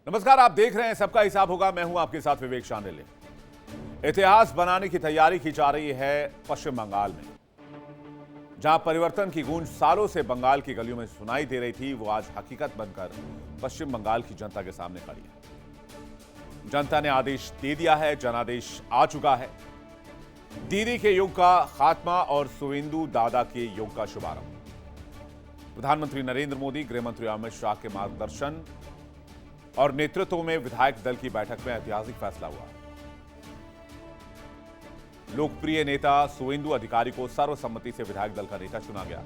नमस्कार, आप देख रहे हैं सबका हिसाब होगा। मैं हूं आपके साथ विवेक शांडिल्य। इतिहास बनाने की तैयारी की जा रही है पश्चिम बंगाल में। जहां परिवर्तन की गूंज सालों से बंगाल की गलियों में सुनाई दे रही थी, वो आज हकीकत बनकर पश्चिम बंगाल की जनता के सामने खड़ी है। जनता ने आदेश दे दिया है, जनादेश आ चुका है। दीदी के युग का खात्मा और सुवेंदु दादा के युग का शुभारंभ। प्रधानमंत्री नरेंद्र मोदी, गृहमंत्री अमित शाह के मार्गदर्शन और नेतृत्व में विधायक दल की बैठक में ऐतिहासिक फैसला हुआ। लोकप्रिय नेता सुवेंदु अधिकारी को सर्वसम्मति से विधायक दल का नेता चुना गया।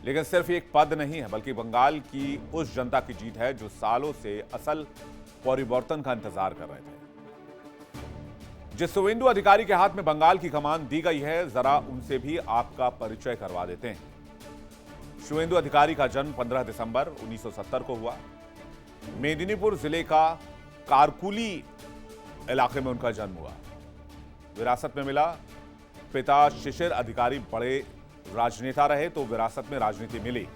लेकिन सिर्फ एक पद नहीं है, बल्कि बंगाल की उस जनता की जीत है जो सालों से असल परिवर्तन का इंतजार कर रहे थे। जिस सुवेंदु अधिकारी के हाथ में बंगाल की कमान दी गई है, जरा उनसे भी आपका परिचय करवा देते हैं। सुवेंदु अधिकारी का जन्म 15 दिसंबर 1970 को हुआ। मेदिनीपुर जिले का कारकुली इलाके में उनका जन्म हुआ। विरासत में मिला। पिता शिशिर अधिकारी बड़े राजनेता रहे, तो विरासत में राजनीति मिली।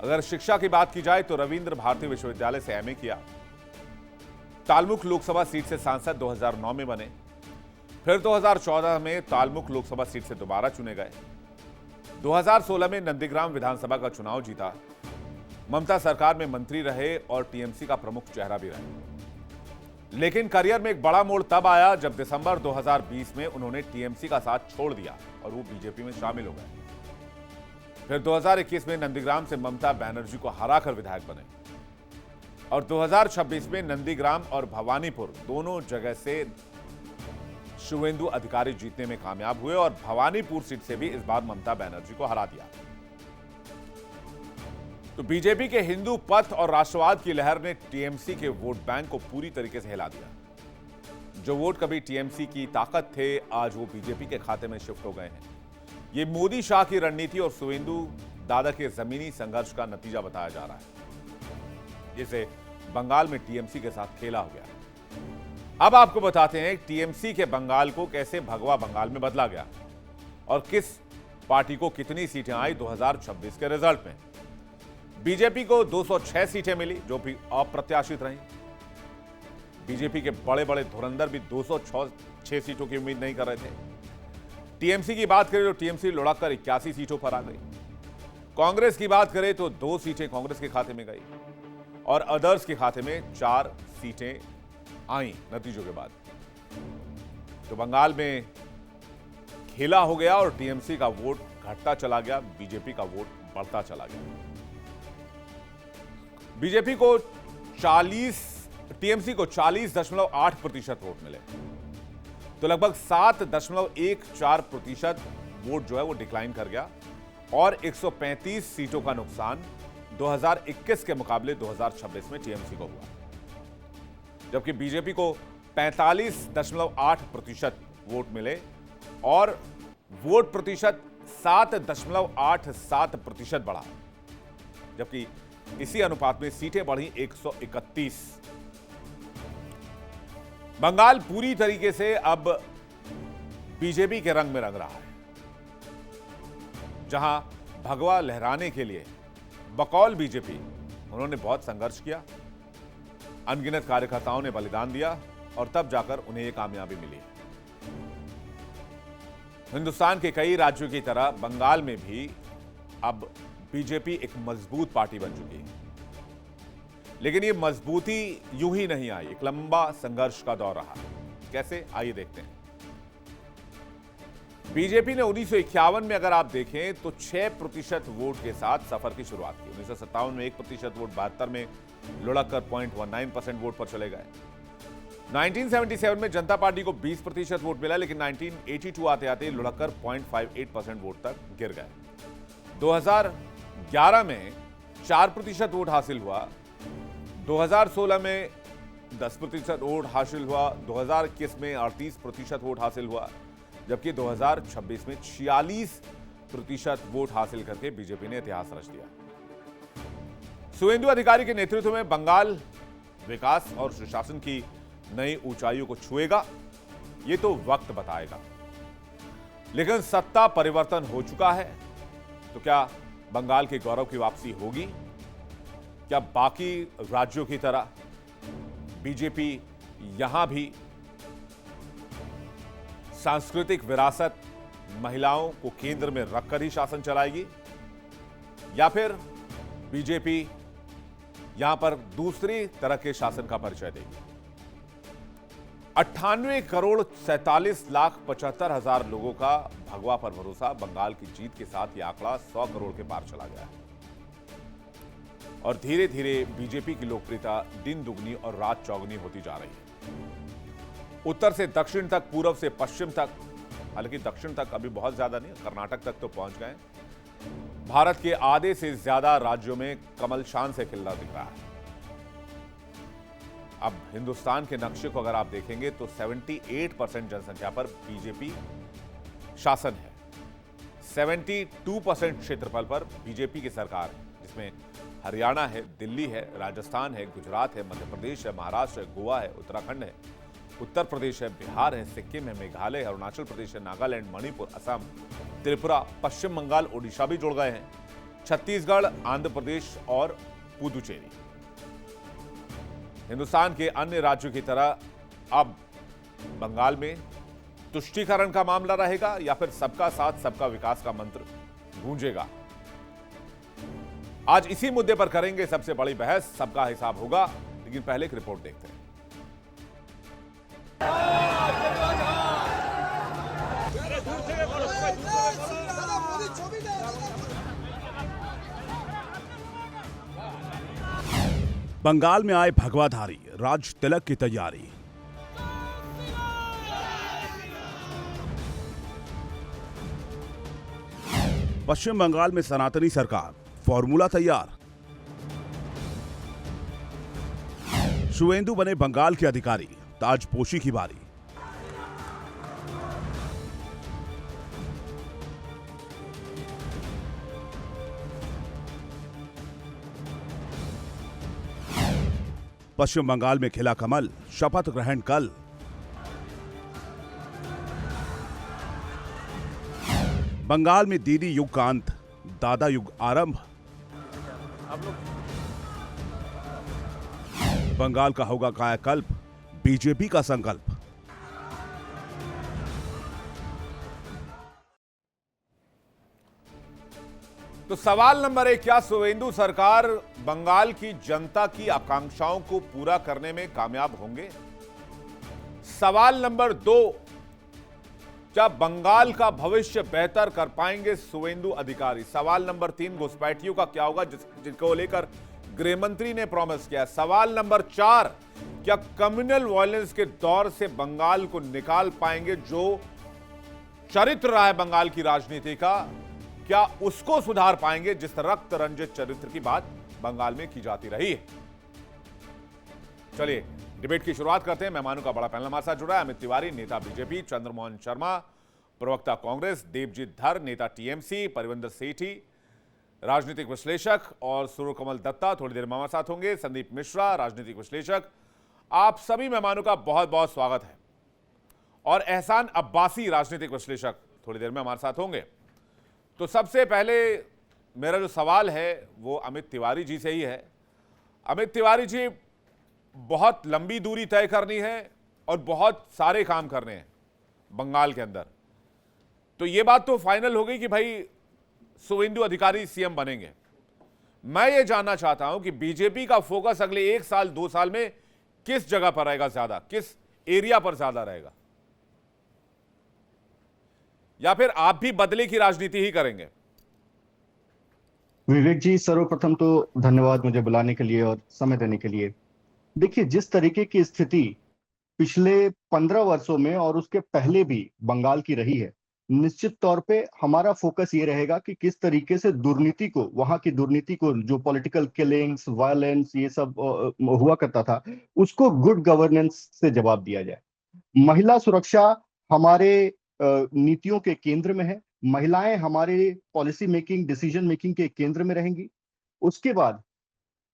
अगर शिक्षा की बात की जाए तो रविंद्र भारती विश्वविद्यालय से एमए किया। तालमुख लोकसभा सीट से सांसद 2009 में बने। फिर 2014 में तालमुख लोकसभा सीट से दोबारा चुने गए। 2016 में नंदीग्राम विधानसभा का चुनाव जीता। ममता सरकार में मंत्री रहे और टीएमसी का प्रमुख चेहरा भी रहे। लेकिन करियर में एक बड़ा मोड़ तब आया जब दिसंबर 2020 में उन्होंने टीएमसी का साथ छोड़ दिया और वो बीजेपी में शामिल हो गए। फिर 2021 में नंदीग्राम से ममता बनर्जी को हराकर विधायक बने और 2026 में नंदीग्राम और भवानीपुर दोनों जगह से सुवेंदु अधिकारी जीतने में कामयाब हुए और भवानीपुर सीट से भी इस बार ममता बनर्जी को हरा दिया। तो बीजेपी के हिंदू पथ और राष्ट्रवाद की लहर ने टीएमसी के वोट बैंक को पूरी तरीके से हिला दिया। जो वोट कभी टीएमसी की ताकत थे, आज वो बीजेपी के खाते में शिफ्ट हो गए हैं। ये मोदी शाह की रणनीति और सुवेंदु दादा के जमीनी संघर्ष का नतीजा बताया जा रहा है, जिसे बंगाल में टीएमसी के साथ खेला हो गया। अब आपको बताते हैं टीएमसी के बंगाल को कैसे भगवा बंगाल में बदला गया और किस पार्टी को कितनी सीटें आई 2026 के रिजल्ट में। बीजेपी को 206 सीटें मिली, जो भी अप्रत्याशित रही। बीजेपी के बड़े बड़े धुरंधर भी 206 सीटों की उम्मीद नहीं कर रहे थे। टीएमसी की बात करें तो टीएमसी लुढ़ककर 81 सीटों पर आ गई। कांग्रेस की बात करें तो 2 सीटें कांग्रेस के खाते में गई और अदर्स के खाते में 4 सीटें आई नतीजों के बाद। तो बंगाल में खेला हो गया और टीएमसी का वोट घटता चला गया, बीजेपी का वोट बढ़ता चला गया। बीजेपी को 40, टीएमसी को 40.8% वोट मिले, तो लगभग 7.14% वोट जो है वो डिक्लाइन कर गया और 135 सीटों का नुकसान 2021 के मुकाबले 2026 में टीएमसी को हुआ। जबकि बीजेपी को 45.8% वोट मिले और वोट प्रतिशत 7.87% बढ़ा, जबकि इसी अनुपात में सीटें बढ़ी 131। बंगाल पूरी तरीके से अब बीजेपी के रंग में रंग रहा है। जहां भगवा लहराने के लिए बकौल बीजेपी उन्होंने बहुत संघर्ष किया, अनगिनत कार्यकर्ताओं ने बलिदान दिया और तब जाकर उन्हें यह कामयाबी मिली। हिंदुस्तान के कई राज्यों की तरह बंगाल में भी अब बीजेपी एक मजबूत पार्टी बन चुकी है। लेकिन यह मजबूती यूं ही नहीं आई, एक लंबा संघर्ष का दौर रहा। कैसे, आइए देखते हैं। बीजेपी ने 1951 में अगर आप देखें तो 6% वोट के साथ सफर की शुरुआत की। 1957 में 1% वोट, 72 में लुढ़ककर 0.19% वोट पर चले गए। 1977 में जनता पार्टी को 20% वोट मिला, लेकिन 1982 आते आते लुढ़ककर 0.58% वोट तक गिर गए। 2011 में 4% वोट हासिल हुआ। 2016 में 10% वोट हासिल हुआ। 2021 में 38% वोट हासिल हुआ, जबकि 2026 में 46% वोट हासिल करके बीजेपी ने इतिहास रच दिया। सुवेंदु अधिकारी के नेतृत्व में बंगाल विकास और सुशासन की नई ऊंचाइयों को छुएगा, ये तो वक्त बताएगा। लेकिन सत्ता परिवर्तन हो चुका है, तो क्या बंगाल के गौरव की वापसी होगी? क्या बाकी राज्यों की तरह बीजेपी यहां भी सांस्कृतिक विरासत, महिलाओं को केंद्र में रखकर ही शासन चलाएगी, या फिर बीजेपी यहां पर दूसरी तरह के शासन का परिचय देगी? 98 करोड़ 47,75,000 लोगों का भगवा पर भरोसा। बंगाल की जीत के साथ यह आंकड़ा 100 करोड़ के पार चला गया है और धीरे धीरे बीजेपी की लोकप्रियता दिन दुगनी और रात चौगुनी होती जा रही है। उत्तर से दक्षिण तक, पूर्व से पश्चिम तक, हालांकि दक्षिण तक अभी बहुत ज्यादा नहीं, कर्नाटक तक तो पहुंच गए। भारत के आधे से ज्यादा राज्यों में कमल शान से खिलना दिख रहा है। अब हिंदुस्तान के नक्शे को अगर आप देखेंगे तो 78% जनसंख्या पर बीजेपी शासन है। 72% क्षेत्रफल पर बीजेपी की सरकार है, जिसमें हरियाणा है, दिल्ली है, राजस्थान है, गुजरात है, मध्य प्रदेश है, महाराष्ट्र है, गोवा है, उत्तराखंड है, उत्तर प्रदेश है, बिहार है, सिक्किम है, मेघालय है, अरुणाचल प्रदेश है, नागालैंड, मणिपुर, असम, त्रिपुरा, पश्चिम बंगाल, ओडिशा भी जुड़ गए हैं, छत्तीसगढ़, आंध्र प्रदेश और पुदुचेरी। हिंदुस्तान के अन्य राज्यों की तरह अब बंगाल में तुष्टीकरण का मामला रहेगा या फिर सबका साथ सबका विकास का मंत्र गूंजेगा? आज इसी मुद्दे पर करेंगे सबसे बड़ी बहस, सबका हिसाब होगा। लेकिन पहले एक रिपोर्ट देखते हैं। बंगाल में आए भगवाधारी, राज तिलक की तैयारी। पश्चिम बंगाल में सनातनी सरकार, फॉर्मूला तैयार। शुवेंदु बने बंगाल के अधिकारी, ताजपोशी की बारी। पश्चिम बंगाल में खिला कमल, शपथ ग्रहण कल। बंगाल में दीदी युग का अंत, दादा युग आरंभ। बंगाल का होगा कायाकल्प, बीजेपी का संकल्प। तो सवाल नंबर 1, क्या शुवेंदु सरकार बंगाल की जनता की आकांक्षाओं को पूरा करने में कामयाब होंगे? सवाल नंबर 2, क्या बंगाल का भविष्य बेहतर कर पाएंगे शुवेंदु अधिकारी? सवाल नंबर 3, घुसपैठियों का क्या होगा जिनको लेकर गृह मंत्री ने प्रॉमिस किया? सवाल नंबर 4, क्या कम्युनल वायलेंस के दौर से बंगाल को निकाल पाएंगे? जो चरित्र रहा है बंगाल की राजनीति का, क्या उसको सुधार पाएंगे जिस रक्त रंजित चरित्र की बात बंगाल में की जाती रही है? चलिए डिबेट की शुरुआत करते हैं। मेहमानों का बड़ा पैनल हमारे साथ जुड़ा है। अमित तिवारी, नेता बीजेपी, चंद्रमोहन शर्मा, प्रवक्ता कांग्रेस, देवजीत धर, नेता टीएमसी, परिविंदर सेठी, राजनीतिक विश्लेषक, और सूर्यकमल दत्ता थोड़ी देर में हमारे साथ होंगे, संदीप मिश्रा, राजनीतिक विश्लेषक। आप सभी मेहमानों का बहुत बहुत स्वागत है। और एहसान अब्बासी, राजनीतिक विश्लेषक, थोड़ी देर में हमारे साथ होंगे। तो सबसे पहले मेरा जो सवाल है वो अमित तिवारी जी से ही है। अमित तिवारी जी, बहुत लंबी दूरी तय करनी है और बहुत सारे काम करने हैं बंगाल के अंदर, तो ये बात तो फाइनल हो गई कि भाई शुवेंदु अधिकारी सीएम बनेंगे। मैं ये जानना चाहता हूं कि बीजेपी का फोकस अगले 1 साल 2 साल में किस जगह पर रहेगा, ज्यादा किस एरिया पर ज्यादा रहेगा, या फिर आप भी बदले की राजनीति ही करेंगे? विवेक जी, सर्वप्रथम तो धन्यवाद मुझे बुलाने के लिए और समय देने के लिए। देखिए, जिस तरीके की स्थिति पिछले 15 वर्षों में और उसके पहले भी बंगाल की रही है, निश्चित तौर पे हमारा फोकस ये रहेगा कि किस तरीके से दुर्नीति को, वहां की दुर्नीति को, जो पॉलिटिकल किलिंग्स, वायलेंस, ये सब हुआ करता था, उसको गुड गवर्नेंस से जवाब दिया जाए। महिला सुरक्षा हमारे नीतियों के केंद्र में है। महिलाएं हमारे पॉलिसी मेकिंग, डिसीजन मेकिंग के केंद्र में रहेंगी। उसके बाद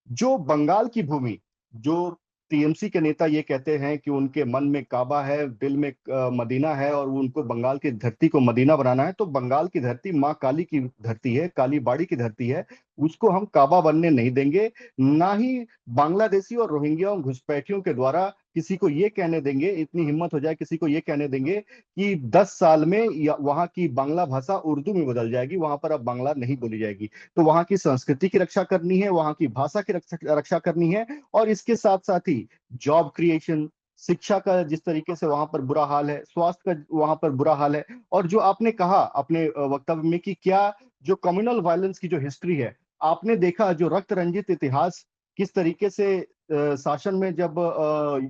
जो बंगाल की भूमि, जो टीएमसी के नेता ये कहते हैं कि उनके मन में काबा है, दिल में मदीना है और उनको बंगाल की धरती को मदीना बनाना है, तो बंगाल की धरती माँ काली की धरती है, काली बाड़ी की धरती है। उसको हम काबा बनने नहीं देंगे। ना ही बांग्लादेशी और रोहिंग्या घुसपैठियों के द्वारा किसी को ये कहने देंगे, इतनी हिम्मत हो जाए किसी को ये कहने देंगे कि 10 साल में वहां की बांग्ला भाषा उर्दू में बदल जाएगी, वहां पर अब बांग्ला नहीं बोली जाएगी। तो वहां की संस्कृति की रक्षा करनी है, वहां की भाषा की रक्षा करनी है, और इसके साथ साथ ही जॉब क्रिएशन, शिक्षा का जिस तरीके से वहां पर बुरा हाल है, स्वास्थ्य का वहां पर बुरा हाल है, और जो आपने कहा अपने वक्तव्य में कि क्या जो कम्युनल वायलेंस की जो हिस्ट्री है, आपने देखा जो रक्त रंजित इतिहास किस तरीके से शासन में, जब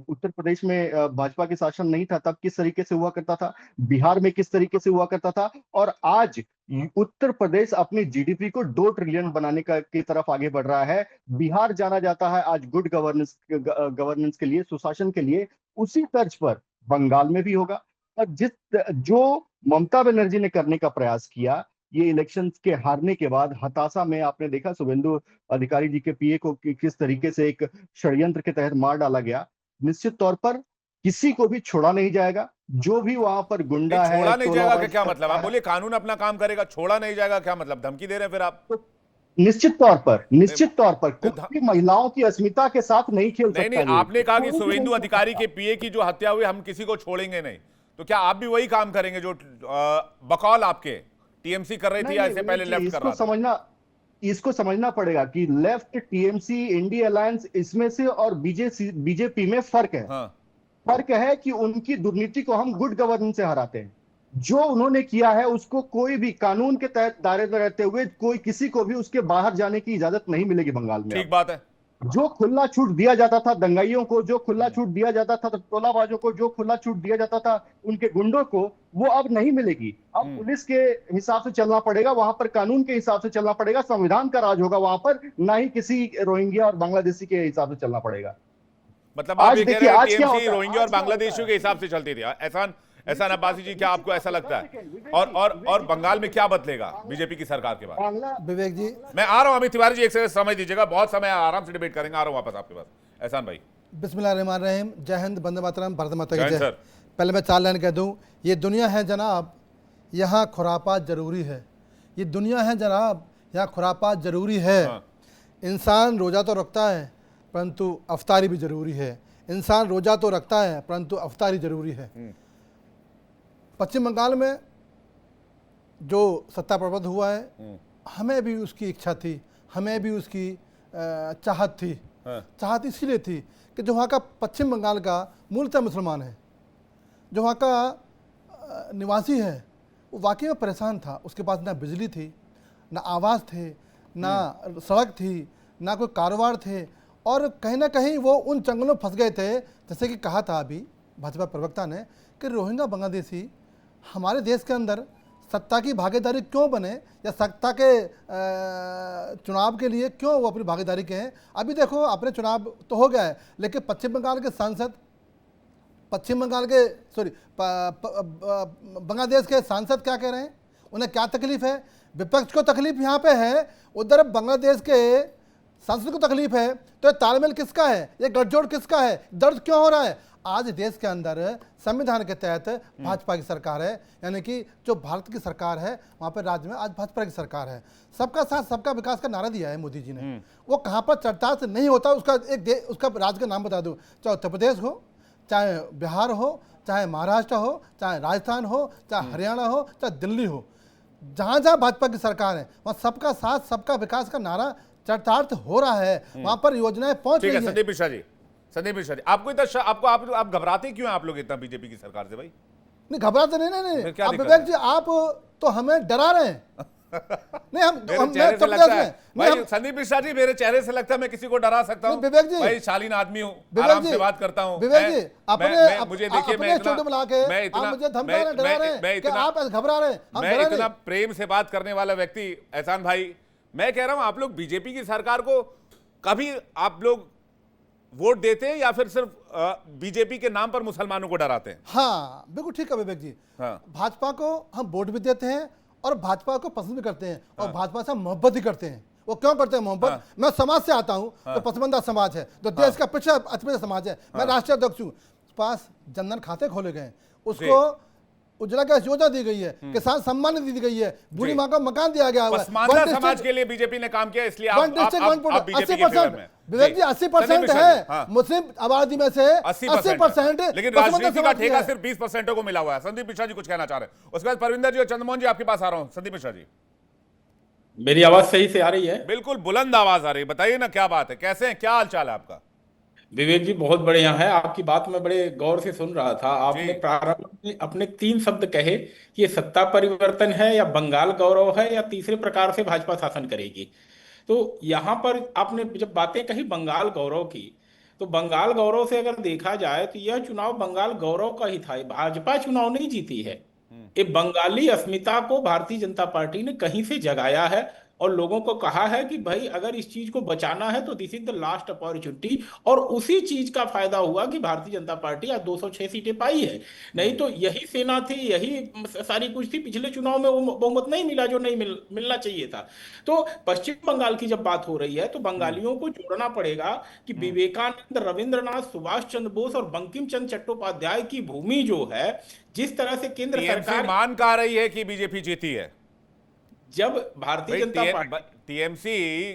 उत्तर प्रदेश में भाजपा के शासन नहीं था तब किस तरीके से हुआ करता था, बिहार में किस तरीके से हुआ करता था, और आज उत्तर प्रदेश अपनी जीडीपी को 2 ट्रिलियन बनाने की तरफ आगे बढ़ रहा है। बिहार जाना जाता है आज गुड गवर्नेंस के लिए, सुशासन के लिए। उसी तर्ज पर बंगाल में भी होगा। और जो ममता बनर्जी ने करने का प्रयास किया, ये इलेक्शंस के हारने के बाद हताशा में, आपने देखा शुभेंदु अधिकारी जी के पीए को किस तरीके से एक षड्यंत्र के तहत मार डाला गया। निश्चित तौर पर किसी को भी छोड़ा नहीं जाएगा, जो भी वहां पर गुंडा है। छोड़ा नहीं जाएगा का क्या मतलब? आप बोलिए कानून अपना काम करेगा, छोड़ा नहीं जाएगा क्या मतलब? धमकी दे रहे हैं फिर आप? तो निश्चित तौर पर कोई भी महिलाओं की अस्मिता के साथ नहीं खेल सकता। नहीं, आपने कहा कि शुभेंदु अधिकारी के पीए की जो हत्या हुई, हम किसी को छोड़ेंगे नहीं, तो क्या आप भी वही काम करेंगे जो बकौल आपके टीएमसी कर रही थी, ऐसे पहले लेफ्ट कर रहा था? इसको समझना पड़ेगा कि लेफ्ट, टीएमसी, इंडिया अलायंस, इसमें से और बीजेपी में फर्क है। हाँ। फर्क है कि उनकी दुर्नीति को हम गुड गवर्नेंस से हराते हैं। जो उन्होंने किया है उसको कोई भी कानून के तहत दायरे में रहते हुए कोई किसी को भी उसके बाहर जाने की इजाजत नहीं मिलेगी बंगाल में। ठीक बात है। जो खुला छूट दिया जाता था दंगाइयों को, जो खुला छूट दिया जाता था टोलाबाजों को, जो खुला छूट दिया जाता था उनके गुंडों को, वो अब नहीं मिलेगी। अब पुलिस के हिसाब से चलना पड़ेगा, वहां पर कानून के हिसाब से चलना पड़ेगा, संविधान का राज होगा वहां पर, ना ही किसी रोहिंग्या और बांग्लादेशी के हिसाब से चलना पड़ेगा। मतलब आप ये कह रहे हैं टीएमसी रोहिंग्या और बांग्लादेशियों के हिसाब से चलती थी। एहसान अब्बासी जी, क्या आपको ऐसा लगता है? और बंगाल में क्या बदलेगा बीजेपी की सरकार के बाद? विवेक जी, मैं आ रहा हूं। अमित तिवारी जी, एक सेकंड समय दीजिएगा, बहुत समय आराम से डिबेट करेंगे। आ रहा हूं वापस आपके पास। एहसान भाई। बिस्मिल्लाहिर्रहमानिर्रहीम। जय हिंद, वंदे मातरम, भारत माता की जय। जय। पहले मैं 4 लाइन कह दूं, ये दुनिया है जनाब, यहाँ खुरापात जरूरी है। ये दुनिया है जनाब, यहाँ खुरापात जरूरी है। इंसान रोजा तो रखता है परंतु अफ्तारी भी जरूरी है। इंसान रोजा तो रखता है परंतु अफ्तारी जरूरी है। पश्चिम बंगाल में जो सत्ता प्रबंध हुआ है, हमें भी उसकी इच्छा थी, हमें भी उसकी चाहत थी। चाहत इसलिए थी कि जो वहाँ का पश्चिम बंगाल का मूलतः मुसलमान है, जो वहाँ का निवासी है, वो वाकई में परेशान था। उसके पास ना बिजली थी, ना आवास थे, ना सड़क थी, ना कोई कारोबार थे, और कहीं ना कहीं वो उन जंगलों में फंस गए थे। जैसे कि कहा था अभी भाजपा प्रवक्ता ने कि रोहिंग्या बांग्लादेशी हमारे देश के अंदर सत्ता की भागीदारी क्यों बने, या सत्ता के चुनाव के लिए क्यों वो अपनी भागीदारी के हैं। अभी देखो, अपने चुनाव तो हो गया है, लेकिन पश्चिम बंगाल के सांसद, बांग्लादेश के सांसद क्या कह रहे हैं, उन्हें क्या तकलीफ है? विपक्ष को तकलीफ यहाँ पे है, उधर बांग्लादेश के सांसद को तकलीफ है। तो ये तालमेल किसका है? ये गठजोड़ किसका है? दर्द क्यों हो रहा है? आज देश के अंदर संविधान के तहत भाजपा की सरकार है, यानी कि जो भारत की सरकार है वहाँ पर राज्य में आज भाजपा की सरकार है। सबका साथ सबका विकास का नारा दिया है मोदी जी ने। वो कहाँ पर चर्चा से नहीं होता, उसका राज्य का नाम बता दो, चाहे उत्तर प्रदेश हो, चाहे बिहार हो, चाहे महाराष्ट्र हो, चाहे राजस्थान हो, चाहे हरियाणा हो, चाहे दिल्ली हो, जहाँ जहाँ भाजपा की सरकार है वहाँ सबका साथ सबका विकास का नारा चरितार्थ हो रहा है। वहाँ पर योजनाएं पहुँच रही है। संदीप मिश्रा जी, आपको इतना आप घबराते क्यों हैं आप लोग इतना बीजेपी की सरकार से? भाई नहीं घबराते नहीं। आप विवेक जी, आप तो हमें डरा रहे हैं। नहीं, हम संदीप मिश्रा जी, मेरे चेहरे से लगता है मैं किसी को डरा सकता हूं। विवेक जी, भाई शालीन आदमी हूं, आराम से बात करता हूं। विवेक जी, मुझे देखिए, मैं इतना प्रेम से बात करने वाला व्यक्ति, एहसान भाई, मैं कह रहा हूं आप लोग बीजेपी की सरकार को कभी आप लोग वोट देते हैं या फिर सिर्फ बीजेपी के नाम पर मुसलमानों को डराते हैं? हाँ बिल्कुल ठीक है विवेक जी। हाँ। भाजपा को हम वोट भी देते हैं और भाजपा को पसंद भी करते हैं। हाँ। और भाजपा से मोहब्बत भी करते हैं। वो क्यों करते हैं मोहब्बत? हाँ। मैं समाज से आता हूँ। हाँ। तो पसमंदा समाज है, जो देश का पिछड़ा समाज है। मैं राष्ट्रीय अध्यक्ष हूँ, पास जनधन खाते खोले गए, उसको उज्ज्वला गैस योजना दी गई है, किसान सम्मान निधि दी गई है, बूढ़ी माँ का मकान दिया गया हुआ है। पसमानदा समाज के लिए बीजेपी ने काम किया, इसलिए आप बीजेपी के फेवर में। विवेक जी 80% है मुस्लिम आबादी में से 80%, लेकिन राजनीति का ठेका सिर्फ 20% को मिला हुआ है। संदीप मिश्रा जी कुछ कहना चाह रहे हैं, उसके बाद परविंदर जी और चंद्रमोहन जी आपके पास आ रहा हूं। संदीप मिश्रा जी, मेरी आवाज सही से आ रही है? बिल्कुल बुलंद आवाज आ रही है, बताइए ना क्या बात है, कैसे हैं, क्या हाल चाल है आपका? विवेक जी बहुत बढ़िया है, आपकी बात मैं बड़े गौर से सुन रहा था। आपने प्रारंभ में अपने 3 शब्द कहे कि ये सत्ता परिवर्तन है या बंगाल गौरव है या तीसरे प्रकार से भाजपा शासन करेगी। तो यहाँ पर आपने जब बातें कही बंगाल गौरव की, तो बंगाल गौरव से अगर देखा जाए तो यह चुनाव बंगाल गौरव का ही था, भाजपा चुनाव नहीं जीती है। ये बंगाली अस्मिता को भारतीय जनता पार्टी ने कहीं से जगाया है और लोगों को कहा है कि भाई अगर इस चीज को बचाना है तो this is the last opportunity. और उसी चीज का फायदा हुआ कि भारतीय जनता पार्टी आज 206 सीटें पाई है। नहीं तो यही सेना थी, यही सारी कुछ थी। पिछले चुनाव में वो बहुमत नहीं मिला जो नहीं मिलना चाहिए था। तो पश्चिम बंगाल की जब बात हो रही है तो बंगालियों को जोड़ना पड़ेगा कि विवेकानंद, रविंद्रनाथ, सुभाष चंद्र बोस और बंकिम चंद्र चट्टोपाध्याय की भूमि जो है, जिस तरह से केंद्र सरकार मान कह रही है कि बीजेपी जीती है, जब भारतीय जनता पार्टी टीएमसी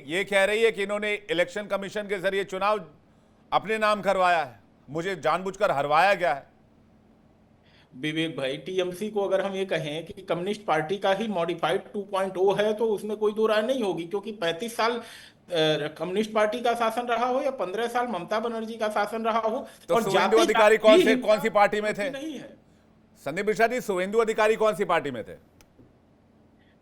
ये कह रही है कि इन्होंने इलेक्शन कमीशन के जरिए चुनाव अपने नाम करवाया है, मुझे जानबूझकर हरवाया गया है। विवेक भाई, टीएमसी को अगर हम ये कहें कि कम्युनिस्ट पार्टी का ही मॉडिफाइड 2.0 है तो उसमें कोई दो राय नहीं होगी, क्योंकि 35 साल कम्युनिस्ट पार्टी का शासन रहा हो या 15 साल ममता बनर्जी का शासन रहा हो। तो और शुभेंदु अधिकारी कौन सी पार्टी में थे? नहीं है संदीप मिश्रा जी, शुभेंदु अधिकारी कौन सी पार्टी में थे?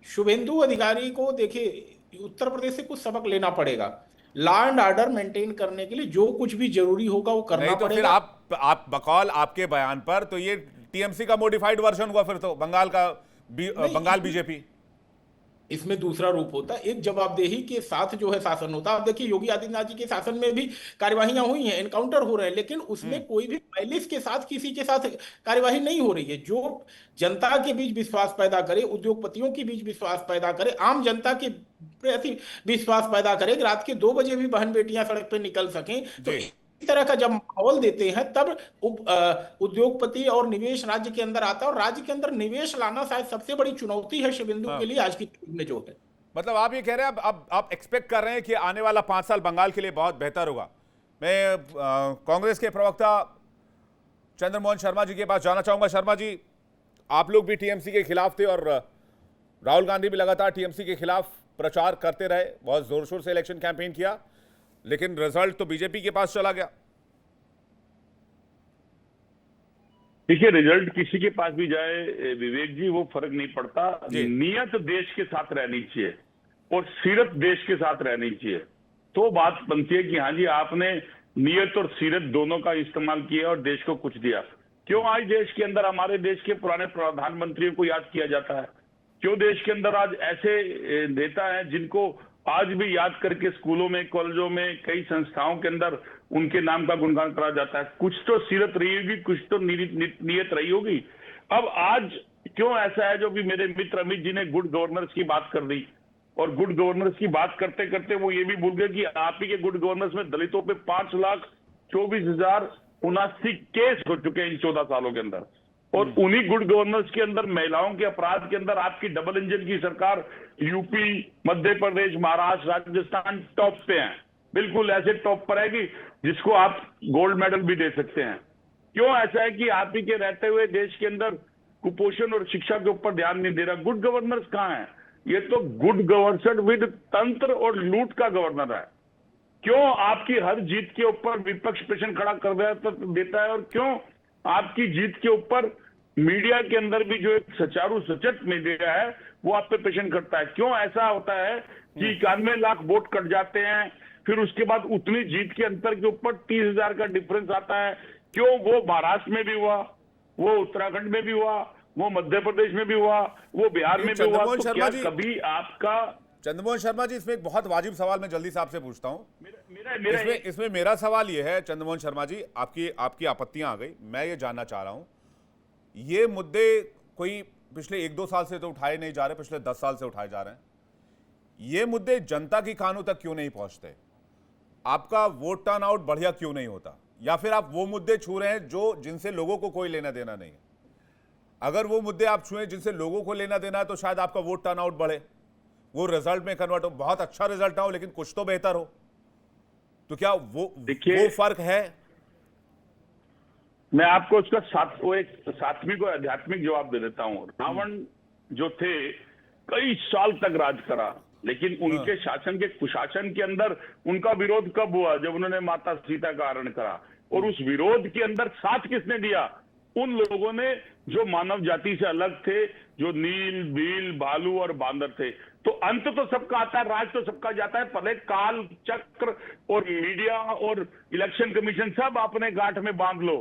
शुभेंदु अधिकारी को देखिए उत्तर प्रदेश से कुछ सबक लेना पड़ेगा। लॉ एंड ऑर्डर मेंटेन करने के लिए जो कुछ भी जरूरी होगा वो करना तो पड़ेगा। फिर आप बकौल आपके बयान पर तो ये टीएमसी का मॉडिफाइड वर्जन हुआ, फिर तो बंगाल बीजेपी। इसमें दूसरा रूप होता है, एक जवाबदेही के साथ जो है शासन होता है। आप देखिए योगी आदित्यनाथ जी के शासन में भी कार्यवाहियां हुई हैं, एनकाउंटर हो रहे हैं, लेकिन उसमें कोई भी मैलिस के साथ किसी के साथ कार्यवाही नहीं हो रही है। जो जनता के बीच विश्वास पैदा करे, उद्योगपतियों के बीच विश्वास पैदा करे, आम जनता के प्रति विश्वास पैदा करे, रात के 2 बजे भी बहन बेटियां सड़क पर निकल सकें, तो इस तरह का जब माहौल देते हैं तब उद्योगपति और निवेश राज्य के अंदर आता है। और राज्य के अंदर निवेश लाना शायद सबसे बड़ी चुनौती है शुभेंदु के लिए आज की में जो है। मतलब आप ये कह रहे हैं अब आप एक्सपेक्ट कर रहे हैं कि आने वाला 5 साल बंगाल के लिए बहुत बेहतर होगा। मैं कांग्रेस के प्रवक्ता चंद्रमोहन शर्मा जी के पास जाना चाहूंगा। शर्मा जी, आप लोग भी टीएमसी के खिलाफ थे और राहुल गांधी भी लगातार टीएमसी के खिलाफ प्रचार करते रहे, बहुत जोर शोर से इलेक्शन कैंपेन किया, लेकिन रिजल्ट तो बीजेपी के पास चला गया। देखिए, रिजल्ट किसी के पास भी जाए विवेक जी, वो फर्क नहीं पड़ता। नियत देश के साथ रहनी चाहिए और सीरत देश के साथ रहनी चाहिए। तो बात बनती है कि हाँ जी, आपने नियत और सीरत दोनों का इस्तेमाल किया और देश को कुछ दिया। क्यों आज देश के अंदर हमारे देश के पुराने प्रधानमंत्रियों को याद किया जाता है? क्यों देश के अंदर आज ऐसे नेता हैं जिनको आज भी याद करके स्कूलों में, कॉलेजों में, कई संस्थाओं के अंदर उनके नाम का गुणगान करा जाता है? कुछ तो सीरत रही होगी, कुछ तो नियत रही होगी। अब आज क्यों ऐसा है, जो भी मेरे मित्र अमित जी ने गुड गवर्नेंस की बात कर दी, और गुड गवर्नेंस की बात करते करते वो ये भी भूल गए कि आप ही के गुड गवर्नेंस में दलितों पे 5,24,079 केस हो चुके हैं इन 14 सालों के अंदर। और उन्हीं गुड गवर्नेंस के अंदर महिलाओं के अपराध के अंदर आपकी डबल इंजन की सरकार यूपी, मध्य प्रदेश, महाराष्ट्र, राजस्थान टॉप पे है। बिल्कुल ऐसे टॉप पर है कि जिसको आप गोल्ड मेडल भी दे सकते हैं। क्यों ऐसा है कि आप ही के रहते हुए देश के अंदर कुपोषण और शिक्षा के ऊपर ध्यान नहीं दे रहा? गुड गवर्नेंस कहाँ है? ये तो गुड गवर्नेंस विद तंत्र और लूट का गवर्नर है। क्यों आपकी हर जीत के ऊपर विपक्ष प्रश्न खड़ा कर देता है? और क्यों आपकी जीत के ऊपर मीडिया के अंदर भी जो एक सचारू सचट मीडिया है वो आप पे प्रश्न करता है? क्यों ऐसा होता है कि 91 लाख वोट कट जाते हैं, फिर उसके बाद उतनी जीत के अंतर के ऊपर 30,000 का डिफरेंस आता है? क्यों वो महाराष्ट्र में भी हुआ, वो उत्तराखंड में भी हुआ, वो मध्य प्रदेश में भी हुआ, वो बिहार में भी हुआ? तो क्या कभी आपका चंद्रमोहन शर्मा जी, इसमें एक बहुत वाजिब सवाल मैं जल्दी से आपसे पूछता हूं। इसमें मेरा सवाल यह है चंद्रमोहन शर्मा जी, आपकी आपत्तियां आ गई, मैं ये जानना चाह रहा हूं, ये मुद्दे कोई पिछले 1-2 साल से तो उठाए नहीं जा रहे, पिछले 10 साल से उठाए जा रहे हैं। ये मुद्दे जनता की कानों तक क्यों नहीं पहुंचते? आपका वोट टर्न आउट बढ़िया क्यों नहीं होता? या फिर आप वो मुद्दे छू रहे हैं जिनसे लोगों को कोई लेना देना नहीं है? अगर वो मुद्दे आप छुए जिनसे लोगों को लेना देना है तो शायद आपका वोट टर्नआउट बढ़े, वो रिजल्ट में कन्वर्ट हो, बहुत अच्छा रिजल्ट ना हो लेकिन कुछ तो बेहतर हो। तो क्या वो फर्क है? मैं आपको उसका वो एक सात्विक और आध्यात्मिक जवाब दे देता हूं। रावण जो थे कई साल तक राज करा, लेकिन उनके शासन के कुशासन के अंदर उनका विरोध कब हुआ? जब उन्होंने माता सीता का हरण करा। और उस विरोध के अंदर साथ किसने दिया? उन लोगों ने जो मानव जाति से अलग थे, जो नील, भील, भालू और बांदर थे। तो अंत तो सबका आता है, राज तो सबका जाता है। पहले काल चक्र और मीडिया और इलेक्शन कमीशन सब अपने गांठ में बांध लो,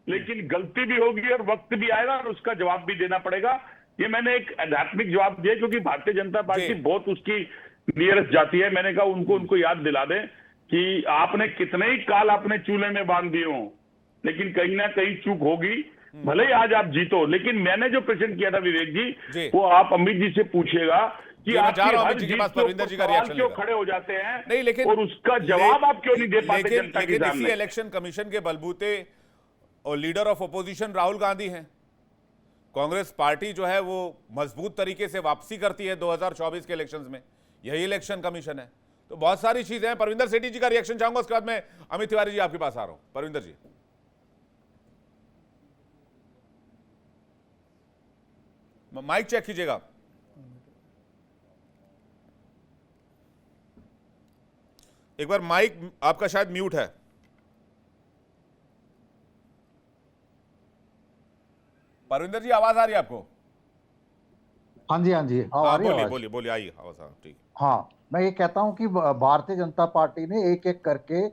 लेकिन गलती भी होगी और वक्त भी आएगा और उसका जवाब भी देना पड़ेगा। ये मैंने एक आध्यात्मिक जवाब दिया क्योंकि भारतीय जनता पार्टी बहुत उसकी नियरेस्ट जाती है। मैंने कहा उनको याद दिला दें कि आपने कितने ही काल अपने चूल्हे में बांध दिए हो, लेकिन कहीं ना कहीं चूक होगी। भले ही आज आप जीतो, लेकिन मैंने जो प्रश्न किया था विवेक जी, वो आप अमित जी से पूछिएगा कि आप परविंदर जी का रिएक्शन क्यों खड़े हो जाते हैं, नहीं लेकिन और उसका जवाब आप क्यों नहीं दे पाते जनता के सामने? इसी इलेक्शन कमीशन के बलबूते और leader of opposition Rahul Gandhi हैं। कांग्रेस पार्टी जो है वो मजबूत तरीके से वापसी करती है 2024 के इलेक्शंस में, यही इलेक्शन कमीशन है। तो बहुत सारी चीजें हैं। परविंदर सेठी जी का रिएक्शन चाहूंगा, उसके बाद में अमित तिवारी जी आपके पास आ रहा हूं। परविंदर जी, माइक चेक कीजिएगा। एक बार माइक आपका शायद म्यूट है। परविंदर जी आवाज आ रही है आपको? हाँ जी, हाँ जी, आ रही है। बोलिए आइए आवाज। ठीक। हाँ, मैं ये कहता हूँ कि भारतीय जनता पार्टी ने एक एक करके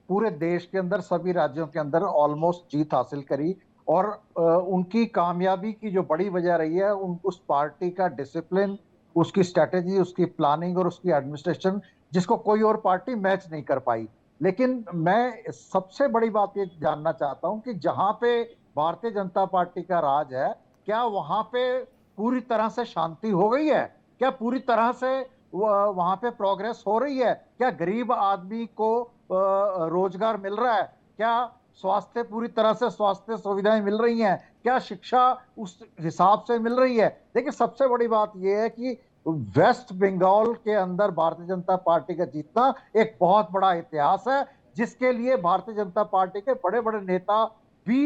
पूरे देश के अंदर सभी राज्यों के अंदर ऑलमोस्ट जीत हासिल करी, और उनकी कामयाबी की जो बड़ी वजह रही है उस पार्टी का डिसिप्लिन, उसकी स्ट्रेटेजी, उसकी प्लानिंग और उसकी एडमिनिस्ट्रेशन, जिसको कोई और पार्टी मैच नहीं कर पाई। लेकिन मैं सबसे बड़ी बात ये जानना चाहता हूं कि जहां पे भारतीय जनता पार्टी का राज है, क्या वहां पे पूरी तरह से शांति हो गई है? क्या पूरी तरह से वहां पे प्रोग्रेस हो रही है? क्या गरीब आदमी को रोजगार मिल रहा है? क्या स्वास्थ्य पूरी तरह से स्वास्थ्य सुविधाएं मिल रही हैं? क्या शिक्षा उस हिसाब से मिल रही है? देखिए, सबसे बड़ी बात यह है कि वेस्ट बंगाल के अंदर भारतीय जनता पार्टी का जीतना एक बहुत बड़ा इतिहास है, जिसके लिए भारतीय जनता पार्टी के बड़े बड़े नेता भी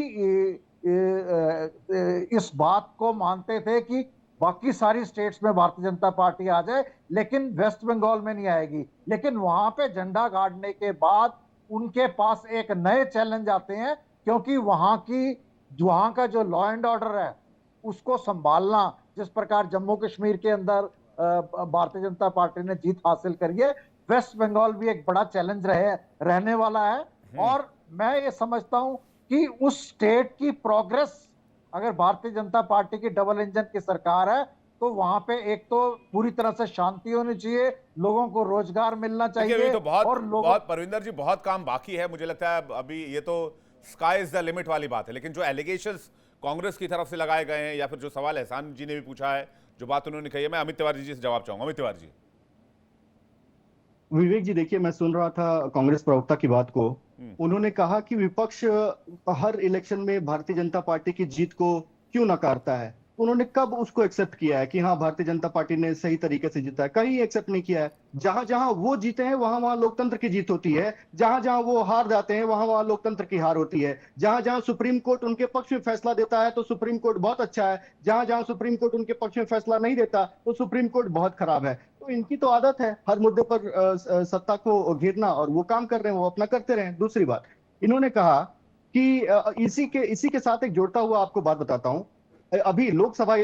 इस बात को मानते थे कि बाकी सारी स्टेट्स में भारतीय जनता पार्टी आ जाए, लेकिन वेस्ट बंगाल में नहीं आएगी। लेकिन वहां पे झंडा गाड़ने के बाद उनके पास एक नए चैलेंज आते हैं, क्योंकि वहां का जो लॉ एंड ऑर्डर है उसको संभालना, जिस प्रकार जम्मू कश्मीर के अंदर भारतीय जनता पार्टी ने जीत हासिल करी है, वेस्ट बंगाल भी एक बड़ा चैलेंज रहने वाला है। और मैं ये समझता हूं कि उस स्टेट की प्रोग्रेस, अगर भारतीय जनता पार्टी की डबल इंजन की सरकार है, तो वहां पे एक तो पूरी तरह से शांति होनी चाहिए, लोगों को रोजगार मिलना चाहिए। तो बहुत परविंदर जी, बहुत काम बाकी है। मुझे लगता है अभी ये तो स्काई इज द लिमिट वाली बात है, लेकिन जो एलिगेशंस कांग्रेस की तरफ से लगाए गए हैं, या फिर जो सवाल एहसान जी ने भी पूछा है, जो बात उन्होंने कही है, मैं अमित तिवारी जी से जवाब चाहूंगा। अमित तिवारी जी। विवेक जी, देखिए, मैं सुन रहा था कांग्रेस प्रवक्ता की बात को। उन्होंने कहा कि विपक्ष हर इलेक्शन में भारतीय जनता पार्टी की जीत को क्यों नकारता है। उन्होंने कब उसको एक्सेप्ट किया है कि हाँ, भारतीय जनता पार्टी ने सही तरीके से जीता है? कहीं एक्सेप्ट नहीं किया है। जहां जहां वो जीते हैं वहां वहां लोकतंत्र की जीत होती है, जहां जहां वो हार जाते हैं वहां वहां लोकतंत्र की हार होती है। जहां जहां सुप्रीम कोर्ट उनके पक्ष में फैसला देता है तो सुप्रीम कोर्ट बहुत अच्छा है, जहां जहां सुप्रीम कोर्ट उनके पक्ष में फैसला नहीं देता तो सुप्रीम कोर्ट बहुत खराब है। तो इनकी तो आदत है हर मुद्दे पर सत्ता को घेरना, और वो काम कर रहे हैं, वो अपना करते रहे। दूसरी बात, इन्होंने कहा कि इसी के साथ एक जोड़ता हुआ आपको बात बताता हूं। अभी लोकसभा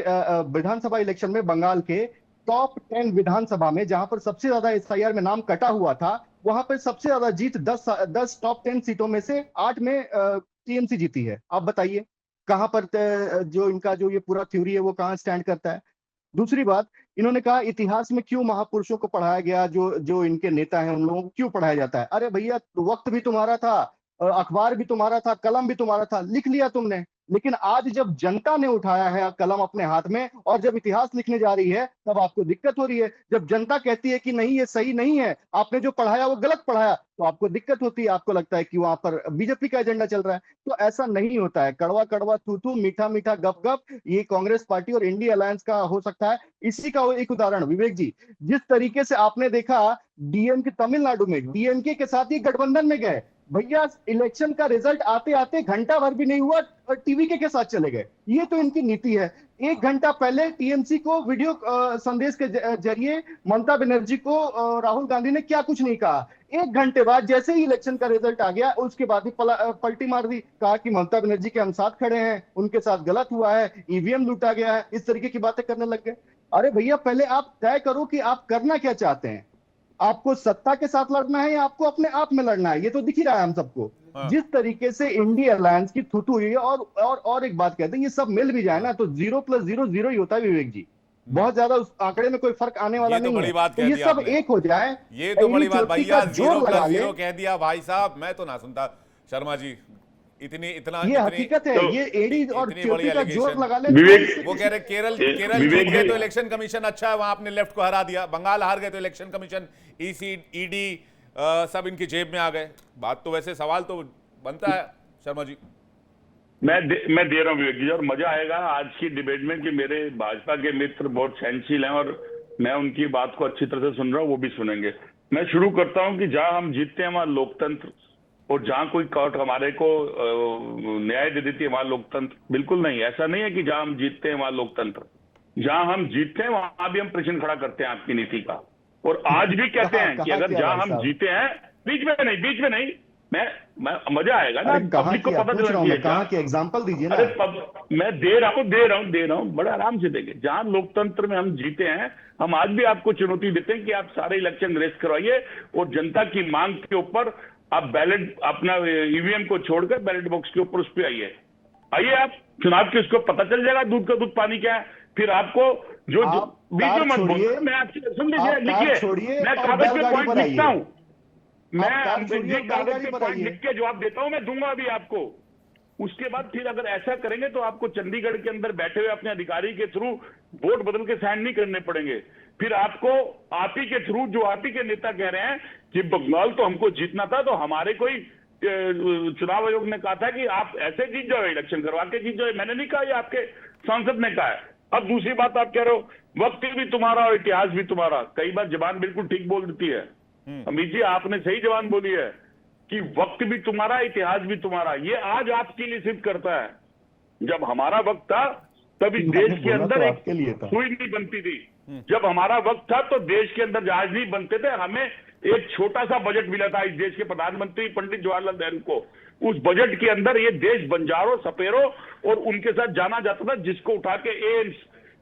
विधानसभा इलेक्शन में बंगाल के टॉप 10 विधानसभा में, जहां पर सबसे ज्यादा एसआईआर में नाम कटा हुआ था, वहां पर सबसे ज्यादा जीत 10 टॉप 10 सीटों में से 8 में टीएमसी जीती है। आप बताइए कहां पर जो इनका जो ये पूरा थ्योरी है वो कहां स्टैंड करता है। दूसरी बात, इन्होंने कहा इतिहास में क्यों महापुरुषों को पढ़ाया गया, जो इनके नेता हैं उन लोगों को क्यों पढ़ाया जाता है। अरे भैया, वक्त भी तुम्हारा था, अखबार भी तुम्हारा था, कलम भी तुम्हारा था, लिख लिया तुमने, लेकिन आज जब जनता ने उठाया है कलम अपने हाथ में और जब इतिहास लिखने जा रही है, तब आपको दिक्कत हो रही है। जब जनता कहती है कि नहीं ये सही नहीं है, आपने जो पढ़ाया वो गलत पढ़ाया, तो आपको दिक्कत होती है, आपको लगता है कि वहां पर बीजेपी का एजेंडा चल रहा है। तो ऐसा नहीं होता है। कड़वा कड़वा थू थू, मीठा मीठा गप गप, ये कांग्रेस पार्टी और इंडिया अलायंस का हो सकता है। इसी का एक उदाहरण विवेक जी, जिस तरीके से आपने देखा डीएमके तमिलनाडु में डीएमके के साथ ही गठबंधन में गए, भैया इलेक्शन का रिजल्ट आते आते घंटा भर भी नहीं हुआ और टीवी के साथ चले गए। ये तो इनकी नीति है। 1 घंटा पहले टीएमसी को वीडियो संदेश के जरिए ममता बनर्जी को राहुल गांधी ने क्या कुछ नहीं कहा। 1 घंटे बाद जैसे ही इलेक्शन का रिजल्ट आ गया, उसके बाद ही पलटी मार दी, कहा कि ममता बनर्जी के हम साथ खड़े हैं, उनके साथ गलत हुआ है, ईवीएम लूटा गया है, इस तरीके की बातें करने लग गए। अरे भैया पहले आप तय करो कि आप करना क्या चाहते हैं। आपको सत्ता के साथ लड़ना है या आपको अपने आप में लड़ना है, ये तो दिख ही रहा है हम सबको। जिस तरीके से इंडिया अलायंस की थुथु हुई है। और एक बात कहते हैं, ये सब मिल भी जाए ना तो 0 + 0 0 ही होता है विवेक जी। बहुत ज्यादा उस आंकड़े में कोई फर्क आने वाला नहीं है। बात तो ये सब एक हो जाए, ये तो बड़ी बात भैया, 0 + 0 कह दिया भाई साहब, मैं तो ना सुनता। शर्मा जी ये हकीकत है। ये एडी और चोटी का जोर लगा ले। वो कह रहे केरल जीत गए तो इलेक्शन कमीशन अच्छा है, वहां आपने लेफ्ट को हरा दिया। बंगाल हार गए तो इलेक्शन कमीशन, ईडी सब इनकी जेब में आ गए। बात तो वैसे सवाल तो बनता है शर्मा जी। मैं दे रहा हूं विवेक जी, और मजा आएगा आज की डिबेट में कि मेरे भाजपा के मित्र बहुत सहनशील हैं और मैं उनकी बात को अच्छी तरह से सुन रहा हूं, वो भी सुनेंगे। मैं शुरू करता हूं कि जहां हम जीतते हैं वहां लोकतंत्र, और जहां कोई कोर्ट हमारे को न्याय दे देती है वहां लोकतंत्र बिल्कुल नहीं। ऐसा नहीं है कि जहां हम जीतते हैं वहां लोकतंत्र। जहां हम जीतते हैं वहां भी हम प्रश्न खड़ा करते हैं आपकी नीति का, और आज भी कहते हैं कि अगर जहां हम जीते हैं, बीच में नहीं, मैं मजा आएगा ना, पब्लिक को पता चलना चाहिए। कहां के एग्जांपल दीजिए ना। अरे मैं दे रहा हूं, बड़ा आराम से देंगे। जहां लोकतंत्र में हम जीते हैं, हम आज भी आपको चुनौती देते हैं कि आप सारे इलेक्शन रेस करवाइए और जनता की मांग के ऊपर आप बैलेट, अपना ईवीएम को छोड़कर बैलेट बॉक्स के ऊपर उस पर आइए आप चुनाव के, उसको पता चल जाएगा दूध का दूध पानी क्या है। फिर आपको जो बीच में मत बोलिए, मैं आपसे सुन लीजिए, लिखिए, मैं कागज पे पॉइंट लिखता हूं, मैं कागज पे पॉइंट लिख के जवाब देता हूं, मैं दूंगा अभी आपको। उसके बाद फिर अगर ऐसा करेंगे तो आपको चंडीगढ़ के अंदर बैठे हुए अपने अधिकारी के थ्रू वोट बदल के साइन नहीं करने पड़ेंगे। फिर आपको आप ही के थ्रू, जो आप ही के नेता कह रहे हैं कि बंगाल तो हमको जीतना था, तो हमारे कोई चुनाव आयोग ने कहा था कि आप ऐसे जीत जाओ, इलेक्शन करवा के जीत जाओ। मैंने नहीं कहा, ये आपके सांसद ने कहा है। अब दूसरी बात आप कह रहे हो वक्त भी तुम्हारा और इतिहास भी तुम्हारा। कई बार जबान बिल्कुल ठीक बोल देती है अमित जी, आपने सही जबान बोली है कि वक्त भी तुम्हारा, इतिहास भी तुम्हारा। ये आज आपके लिए सिद्ध करता है। जब हमारा वक्त था तब इस देश के अंदर एक सुई नहीं बनती थी। जब हमारा वक्त था तो देश के अंदर जहाज नहीं बनते थे। हमें एक छोटा सा बजट मिला था इस देश के प्रधानमंत्री पंडित जवाहरलाल नेहरू को। उस बजट के अंदर ये देश बंजारों, सपेरों और उनके साथ जाना जाता था, जिसको उठा के एम्स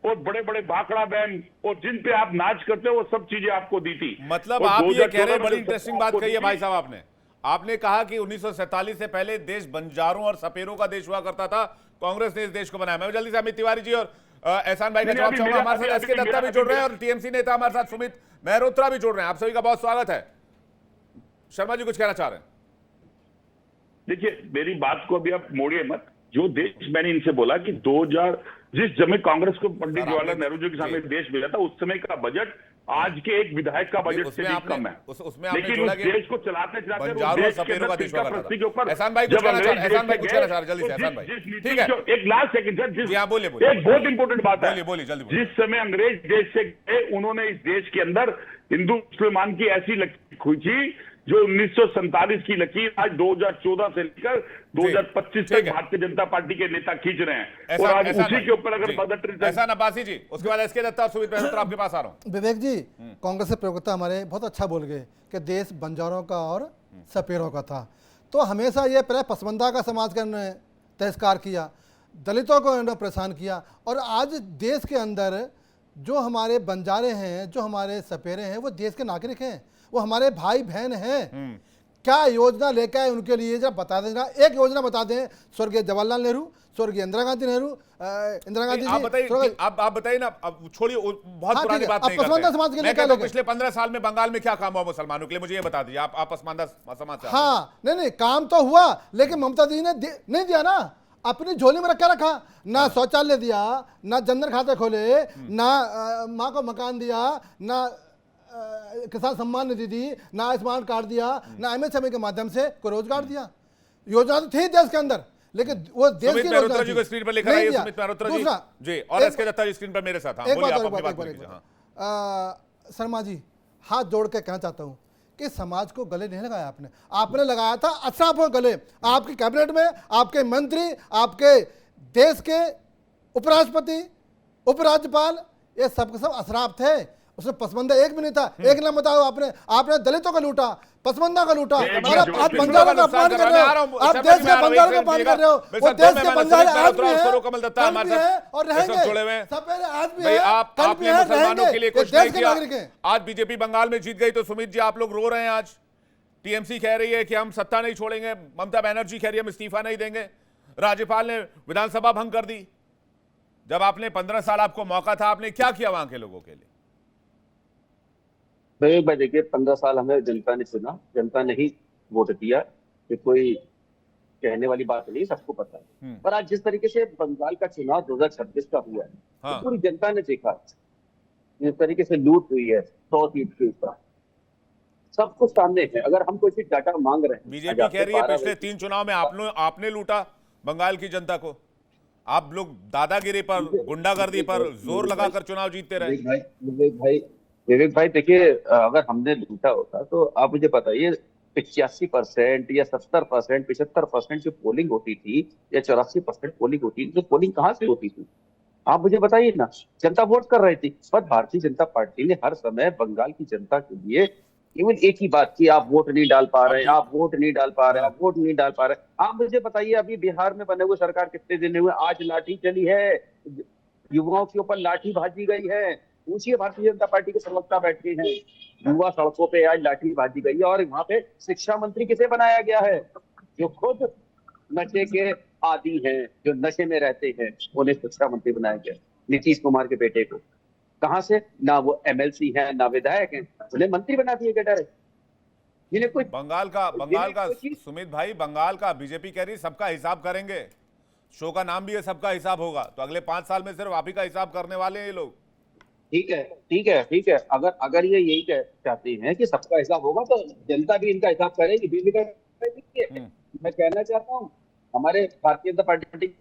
और बड़े बड़े भाखड़ा बहन और जिन पे आप नाच करते हो वो सब चीजें आपको दी थी। मतलब आप ये कह रहे हैं, बड़ी इंटरेस्टिंग बात कही है भाई साहब आपने कहा कि 1947 से पहले देश बंजारों और सपेरों का देश हुआ करता था, कांग्रेस ने इस देश को बनाया। मैं जल्दी से अमित तिवारी जी और एहसान भाई का जवाब चाहूंगा। हमारे साथ एसके दत्ता भी जुड़ रहे हैं और टीएमसी नेता हमारे साथ सुमित मेहरोत्रा भी जुड़ रहे हैं। आप सभी का बहुत स्वागत है। शर्मा जी कुछ कहना चाह रहे हैं? देखिए, मेरी बात को अभी आप मोड़िए मत। जो देश मैंने इनसे बोला कि 2000 जिस समय कांग्रेस को पंडित जवाहरलाल नेहरू जी के सामने देश मिला था, उस समय का बजट आज के एक विधायक का बजट से भी कम है। लेकिन उस देश को चलाते चलाते एहसान भाई कुछ कहना चाह रहे, जल्दी से एहसान भाई। ठीक है, एक लास्ट सेकंड सर, बोलिए, एक बहुत इंपॉर्टेंट बात है, बोलिए जल्दी। जिस समय अंग्रेज देश से गए, उन्होंने इस देश के अंदर हिंदू मुसलमान की ऐसी लकीर खींची जो 1947 की लकीर आज 2014 से लेकर 2025 तक भारतीय जनता पार्टी के नेता खींच रहे हैं। और आज उसी के ऊपर अगर बजट एहसान अब्बासी जी, उसके बाद एसके दत्ता और सुमित मेहरोत्रा आपके पास आ रहा हूं। विवेक जी, कांग्रेस के प्रवक्ता हमारे बहुत अच्छा बोल गए कि देश बंजारों का और सपेरों का था। तो हमेशा ये पहले पसमंदा का समाज का तिरस्कार किया, दलितों को इन्होंने परेशान किया, और आज देश के अंदर जो हमारे बंजारे हैं, जो हमारे सपेरे हैं, वो देश के नागरिक हैं, वो हमारे भाई बहन हैं। क्या योजना लेकर आए उनके लिए जरा बता देना। एक योजना बता दें, स्वर्गीय जवाहरलाल नेहरू, स्वर्गीय इंदिरा गांधी जी। आप बताइए ना, अब छोड़िए, बहुत पुरानी बात नहीं करते। समाज के लिए तो पिछले 15 साल में बंगाल में क्या काम हुआ मुसलमानों के लिए, मुझे ये बता दीजिए। आप पसमानदा समाज से। हाँ, नहीं काम तो हुआ, लेकिन ममता दी ने नहीं दिया ना। अपनी झोली में रखा रखा, ना शौचालय दिया, ना जनधन खाते खोले, ना माँ को मकान दिया, ना किसान सम्मान निधि दी, ना आयुष्मान कार्ड दिया, ना एमएसएमई के माध्यम से कोई रोजगार दिया। योजना तो थी देश के अंदर, लेकिन वो देश की योजना जी को स्क्रीन पर लेकर आइए। सुमित मेहरोत्रा जी और एसके दत्ता जी स्क्रीन पर मेरे साथ। एक बात शर्मा जी, हाथ जोड़ के कहना चाहता हूं कि समाज को गले नहीं लगाया आपने, आपने लगाया था अशराफों को गले। आपकी कैबिनेट में आपके मंत्री, आपके देश के उपराष्ट्रपति, उपराज्यपाल, ये सब अशराफ थे। उसमें पसमंदा एक भी नहीं था। एक नाम बताओ, आपने दलितों का लूटा, पसमंदा का लूटा, और आप बंजारों का अपमान कर रहे हो। आप देश के बंजारों का अपमान कर रहे हो। वो देश के बंजारे आज भी हैं, कल भी हैं और रहेंगे। सब आज भी हैं, कल भी हैं, रहेंगे। देश के नागरिक हैं। आज बीजेपी बंगाल में जीत गई तो सुमित जी आप लोग रो रहे हैं। आज टीएमसी कह रही है कि हम सत्ता नहीं छोड़ेंगे, ममता बनर्जी कह रही है हम इस्तीफा नहीं देंगे, राज्यपाल ने विधानसभा भंग कर दी। जब आपने 15 साल आपको मौका था, आपने क्या किया वहां के लोगों के लिए? भाई देखिए, 15 साल हमें जनता ने चुना, जनता ने ही वोट दिया, कि कोई कहने वाली बात नहीं, सबको पता है। पर आज जिस तरीके से बंगाल का चुनाव 2026 का हुआ है, तो पूरी जनता ने देखा जिस तरीके से लूट हुई है 100 सीट के ऊपर, सब कुछ सामने है। अगर हम कोई चीज डाटा मांग रहे हैं, बीजेपी कह रही है पिछले 3 चुनाव में आपने लूटा बंगाल की जनता को। आप लोग दादागिरी पर, गुंडागर्दी पर जोर लगाकर चुनाव जीतते रहे। विवेक भाई देखिए, अगर हमने लूटा होता तो आप मुझे बताइए 85% या 70%, 75% जो पोलिंग होती थी या 84% पोलिंग होती थी, तो पोलिंग कहाँ से होती थी? आप मुझे बताइए ना। जनता वोट कर रही थी। पर भारतीय जनता पार्टी ने हर समय बंगाल की जनता के लिए केवल एक ही बात की, आप वोट नहीं डाल पा रहे, आप वोट नहीं डाल पा रहे, आप वोट नहीं डाल पा रहे। आप मुझे बताइए, अभी बिहार में बने हुए सरकार कितने दिन हुए, आज लाठी चली है, युवाओं के ऊपर लाठी भाजी गई है। पूछिए भारतीय जनता पार्टी के प्रवक्ता बैठे हैं, युवा सड़कों पे आज लाठी भाजी गई है। और वहां पे शिक्षा मंत्री किसे बनाया गया है? जो खुद नशे के आदी हैं, जो नशे में रहते हैं, उन्हें शिक्षा मंत्री बनाया गया, नीतीश कुमार के बेटे को। कहां से? ना वो एमएलसी है, ना विधायक है, उन्हें मंत्री बना दिए गए डायरेक्ट। जिन्हें कुछ बंगाल का सुमित भाई, बंगाल का बीजेपी कह रही सबका हिसाब करेंगे। शो का नाम भी है सबका हिसाब होगा, तो अगले 5 साल में सिर्फ आप ही का हिसाब करने वाले हैं ये लोग। ठीक है। अगर ये यही चाहते हैं कि सबका हिसाब होगा, तो जनता भी इनका हिसाब करेगी। मैं कहना चाहता हूँ हमारे भारतीय जनता पार्टी कि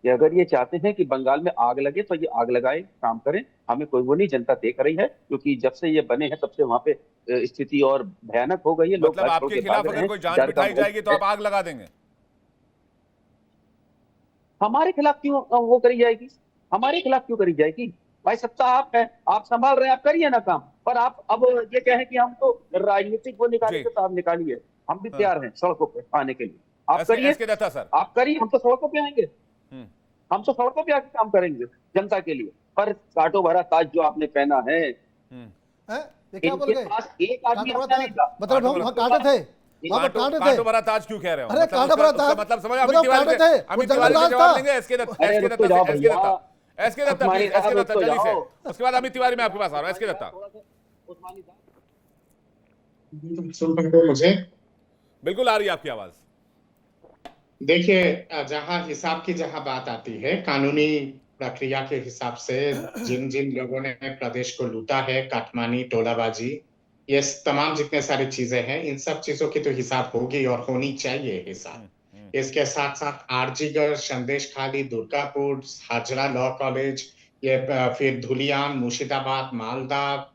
अगर ये चाहते हैं कि बंगाल में आग लगे, तो ये आग लगाए, काम करें। हमें कोई वो नहीं, जनता देख रही है, क्योंकि जब से ये बने हैं तब से वहां पे स्थिति और भयानक हो गई है। लोग मतलब आपके खिलाफ अगर कोई जांच बिठाई जाएगी तो आप आग लगा देंगे? हमारे खिलाफ क्यों वो करी जाएगी? हमारे खिलाफ क्यों करी जाएगी? भाई सत्ता आप है, आप संभाल रहे हैं, आप करिए ना काम। पर आप अब ये कहें कि हम तो राजनीतिक वो निकालिए, तो आप निकालिए, हम भी तैयार हैं सड़कों पे आने के लिए। आप करिए, आप करिए, हम तो सड़कों पे आएंगे, हम तो सड़कों पे आके काम करेंगे जनता के लिए। पर कांटो भरा ताज जो आपने पहना है, इनके पास एक आदमी मतलब कांटे थे, कांटो भरा ताज क्यों कह रहे हो? अरे कांटो भरा ताज मतलब समझ, अमित तिवारी से जवाब लेंगे। एसके दत्ता जी से, उसके बाद अमित तिवारी में आपके पास आ रहा हूं। एसके दत्ता, सुन रहे हो मुझे? बिल्कुल आ रही है आपकी आवाज। देखिए, जहां बात आती है कानूनी प्रक्रिया के हिसाब से, जिन जिन लोगों ने प्रदेश को लूटा है, काटमानी, टोलाबाजी, ये तमाम जितने सारी चीजें हैं, इन सब चीजों की तो हिसाब होगी और होनी चाहिए हिसाब। इसके साथ साथ आरजीगढ़, संदेशखाली, दुर्गापुर, हाजरा लॉ कॉलेज, ये फिर धुलियान, मुर्शिदाबाद, मालदा,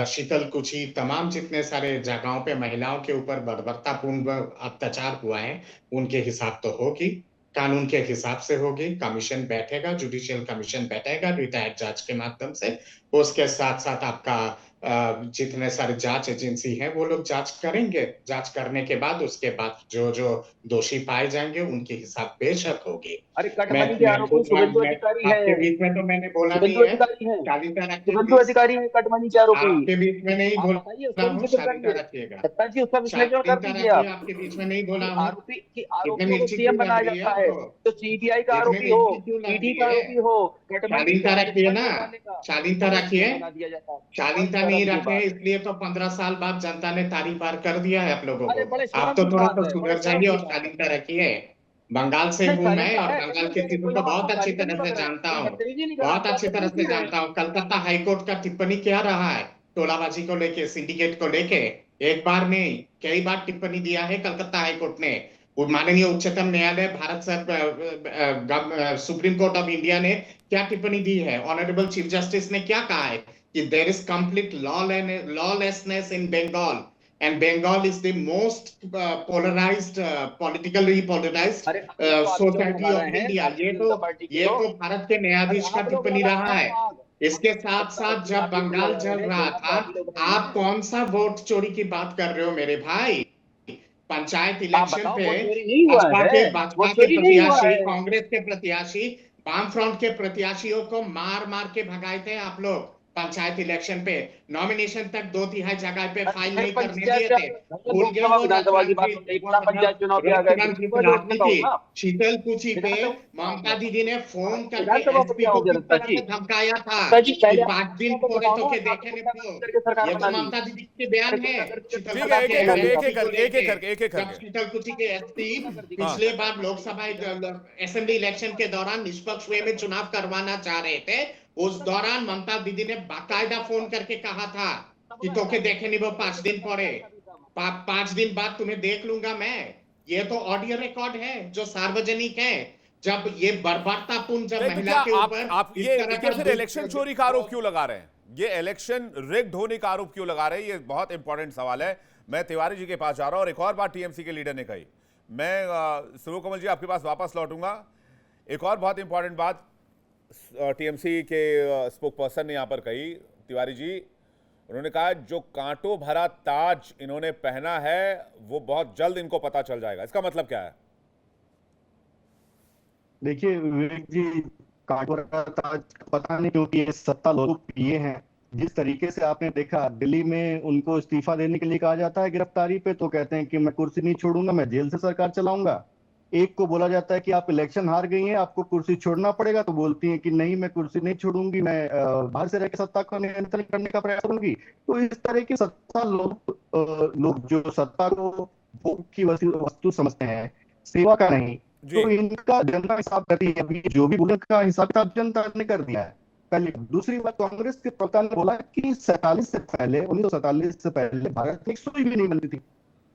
शीतलकुची, तमाम जितने सारे जगहों पे महिलाओं के ऊपर बर्बरतापूर्ण अत्याचार हुआ है, उनके हिसाब तो होगी, कानून के हिसाब से होगी। कमीशन बैठेगा, जुडिशियल कमीशन बैठेगा रिटायर्ड जज के माध्यम से। उसके साथ साथ आपका जितने सारे जांच एजेंसी हैं वो लोग जांच करेंगे। जांच करने के बाद उसके बाद जो जो दोषी पाए जाएंगे उनके हिसाब बेशक होगी। अरे कटमनी के आरोपी सुवेंदु अधिकारी है, आपके बीच में तो मैंने बोला नहीं है, सुवेंदु अधिकारी है कटमनी के आरोपी, आपके बीच में नहीं बोला हूँ, शालीनता रखिएगा। सत्ता जी उसका विश्लेषण कर दीजिए आप। आपके बीच में नहीं बोला हूँ। आरोपी को सीएम बनाया जाता है, तो सीबीआई का आरोपी हो, ईडी का आरोपी हो, शालीनता रखिए ना, शालीनता रखिए। शालीनता नहीं रखे, इसलिए तो 15 साल बाद जनता ने तारी पार कर दिया है आप लोगों को। आप तो थोड़ा तो सुधर जाइए और शालीनता रखिए। बंगाल से नहीं, हूँ साझा मैं, तो और है, बंगाल लेकिन की मैं स्थिति कोई को वहां बहुत अच्छी कंपैरिजन नहीं तरह से कर रहा, जानता मैं हूँ, कंपैरिजन नहीं कर रहा, बहुत अच्छी बात तरह अपनी से है। जानता हूँ। कलकत्ता हाईकोर्ट का टिप्पणी क्या रहा है टोलाबाजी को लेके, सिंडिकेट को लेके? एक बार नहीं, कई बार टिप्पणी दिया है कलकत्ता हाईकोर्ट ने। वो माननीय उच्चतम न्यायालय Bharat supreme court of India ने क्या टिप्पणी दी है? ऑनरेबल चीफ जस्टिस ने क्या कहा है कि there is complete lawlessness in Bengal, and Bengal is the most polarized, politically polarized अरे आग तो आप ही लोग society लगा of रहे हैं, India। भारतीय जनता पार्टी के लोग। भारत के अरे न्यायाधीश का आप लोग टिप्पणी लगा रहा रहे है। हैं आग। इसके साथ सत्ता साथ की जब आप ही लोग बंगाल लगा जल रहे हैं, रहा चुनाव तो था, आप ही लोग लड़े आप हैं। कौन सा वोट चोरी की बात कर रहे हो मेरे भाई? पंचायत आप इलेक्शन बताओ पे वो चोरी नहीं हुआ है, वो भाजपा के चोरी नहीं हुआ प्रत्याशी, है। कांग्रेस के प्रत्याशी, वाम फ्रंट के प्रत्याशियों को मार मार के भगाए थे आप लोग। पंचायत इलेक्शन पे नॉमिनेशन तक 2/3 जगह पे फाइल फिर नहीं करने पंचायत दिए से थे। भैया भूल गए लोकसभा वो विधानसभा की बात नहीं, बिना पंचायत चुनाव के आ गए, रत्तरंधित म्युनिसिपल वोट राजनीति। बताओ ना। शीतल कुची पे विधानसभा ममता दीदी ने फोन करके विधानसभा को एसपी क्या को हो गया किस दत्ता तरह जी? से धमकाया था दत्ता जी कि पहले 5 दिन को कोड़े बताओ तो ना, के आपने देखे ने गुंडागर्दी करके सरकार ये तो बना ली। ममता दीदी के अरे बयान है। गुंडागर्दी करके शीतल ठीक है, सरकार एक कुची एक के करके एक बनाई। एक एसपी को करके एक एक लेके, करके एक एक जब करके शीतल कुची के एसपी हाँ पिछले बार लोकसभा असेंबली इलेक्शन के दौरान निष्पक्ष वे में चुनाव करवाना चाह रहे थे, उस दौरान ममता दीदी ने बाकायदा फोन करके कहा था कि तोके देखे नहीं वो 5 दिन पड़े, 5 दिन बाद तुम्हें देख लूंगा मैं। ये तो ऑडियो रिकॉर्ड है जो सार्वजनिक है। जब ये बर्बरतापूर्ण, जब नहीं तो महिला क्या के ऊपर आप इस तरह ये का फिर इलेक्शन चोरी का आरोप क्यों लगा रहे हैं? ये इलेक्शन रिग्ड होने का आरोप क्यों लगा रहे हैं? ये बहुत इंपॉर्टेंट सवाल है। मैं तिवारी जी के पास जा रहा हूं और एक और बात टीएमसी के लीडर ने कही। मैं सुबह कमल जी आपके पास वापस लौटूंगा। एक और बहुत इंपॉर्टेंट बात टीएमसी के स्पोक पर्सन ने यहां पर कही, तिवारी जी, उन्होंने कहा जो कांटों भरा ताज इन्होंने पहना है वो बहुत जल्द इनको पता चल जाएगा। इसका मतलब क्या है? देखिए विवेक जी, कांटों का ताज पता नहीं, क्योंकि ये सत्ता लोग पिए हैं। जिस तरीके से आपने देखा दिल्ली में उनको इस्तीफा देने के लिए कहा जाता है गिरफ्तारी पे, तो कहते हैं कि मैं कुर्सी नहीं छोड़ूंगा, मैं जेल से सरकार चलाऊंगा। एक को बोला जाता है कि आप इलेक्शन हार गई हैं, आपको कुर्सी छोड़ना पड़ेगा, तो बोलती हैं कि नहीं मैं कुर्सी नहीं छोड़ूंगी, मैं बाहर से रहकर सत्ता को नियंत्रण करने का प्रयास करूंगी। तो इस तरह की सत्ता लोग जो सत्ता को भोग की वस्तु समझते हैं, सेवा का नहीं, तो इनका जनता हिसाब करती है। अभी जो भी बोले का हिसाब किताब जनता ने कर दिया है। पहले दूसरी बात, कांग्रेस के प्रवक्ता ने बोला कि 1947 से पहले भारत में एक सुई भी नहीं बनती थी।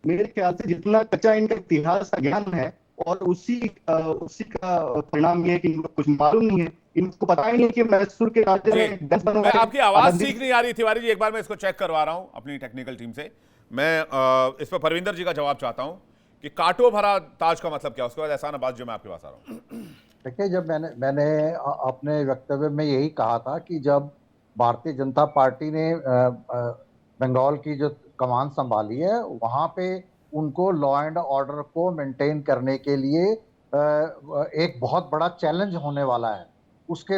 मेरे ख्याल से जितना कच्चा इनका इतिहास का ज्ञान है, और उसी का परिणाम ये है कि इनको कुछ मालूम नहीं है। इनको पता ही नहीं कि मैसूर के राज्य में 10 मैं आपकी आवाज ठीक नहीं आ रही तिवारी जी, एक बार मैं इसको चेक करवा रहा हूं अपनी टेक्निकल टीम से। मैं इस पर परविंदर जी का जवाब चाहता हूं कि कांटों भरा ताज का मतलब क्या? उसके बाद एहसान अब्बास जो मैं आपके पास आ रहा हूं। देखिए, जब मैंने अपने वक्तव्य में यही कहा था कि जब भारतीय जनता पार्टी ने बंगाल की जो कमान संभाली है, वहां पे उनको लॉ एंड ऑर्डर को मेंटेन करने के लिए एक बहुत बड़ा चैलेंज होने वाला है। उसके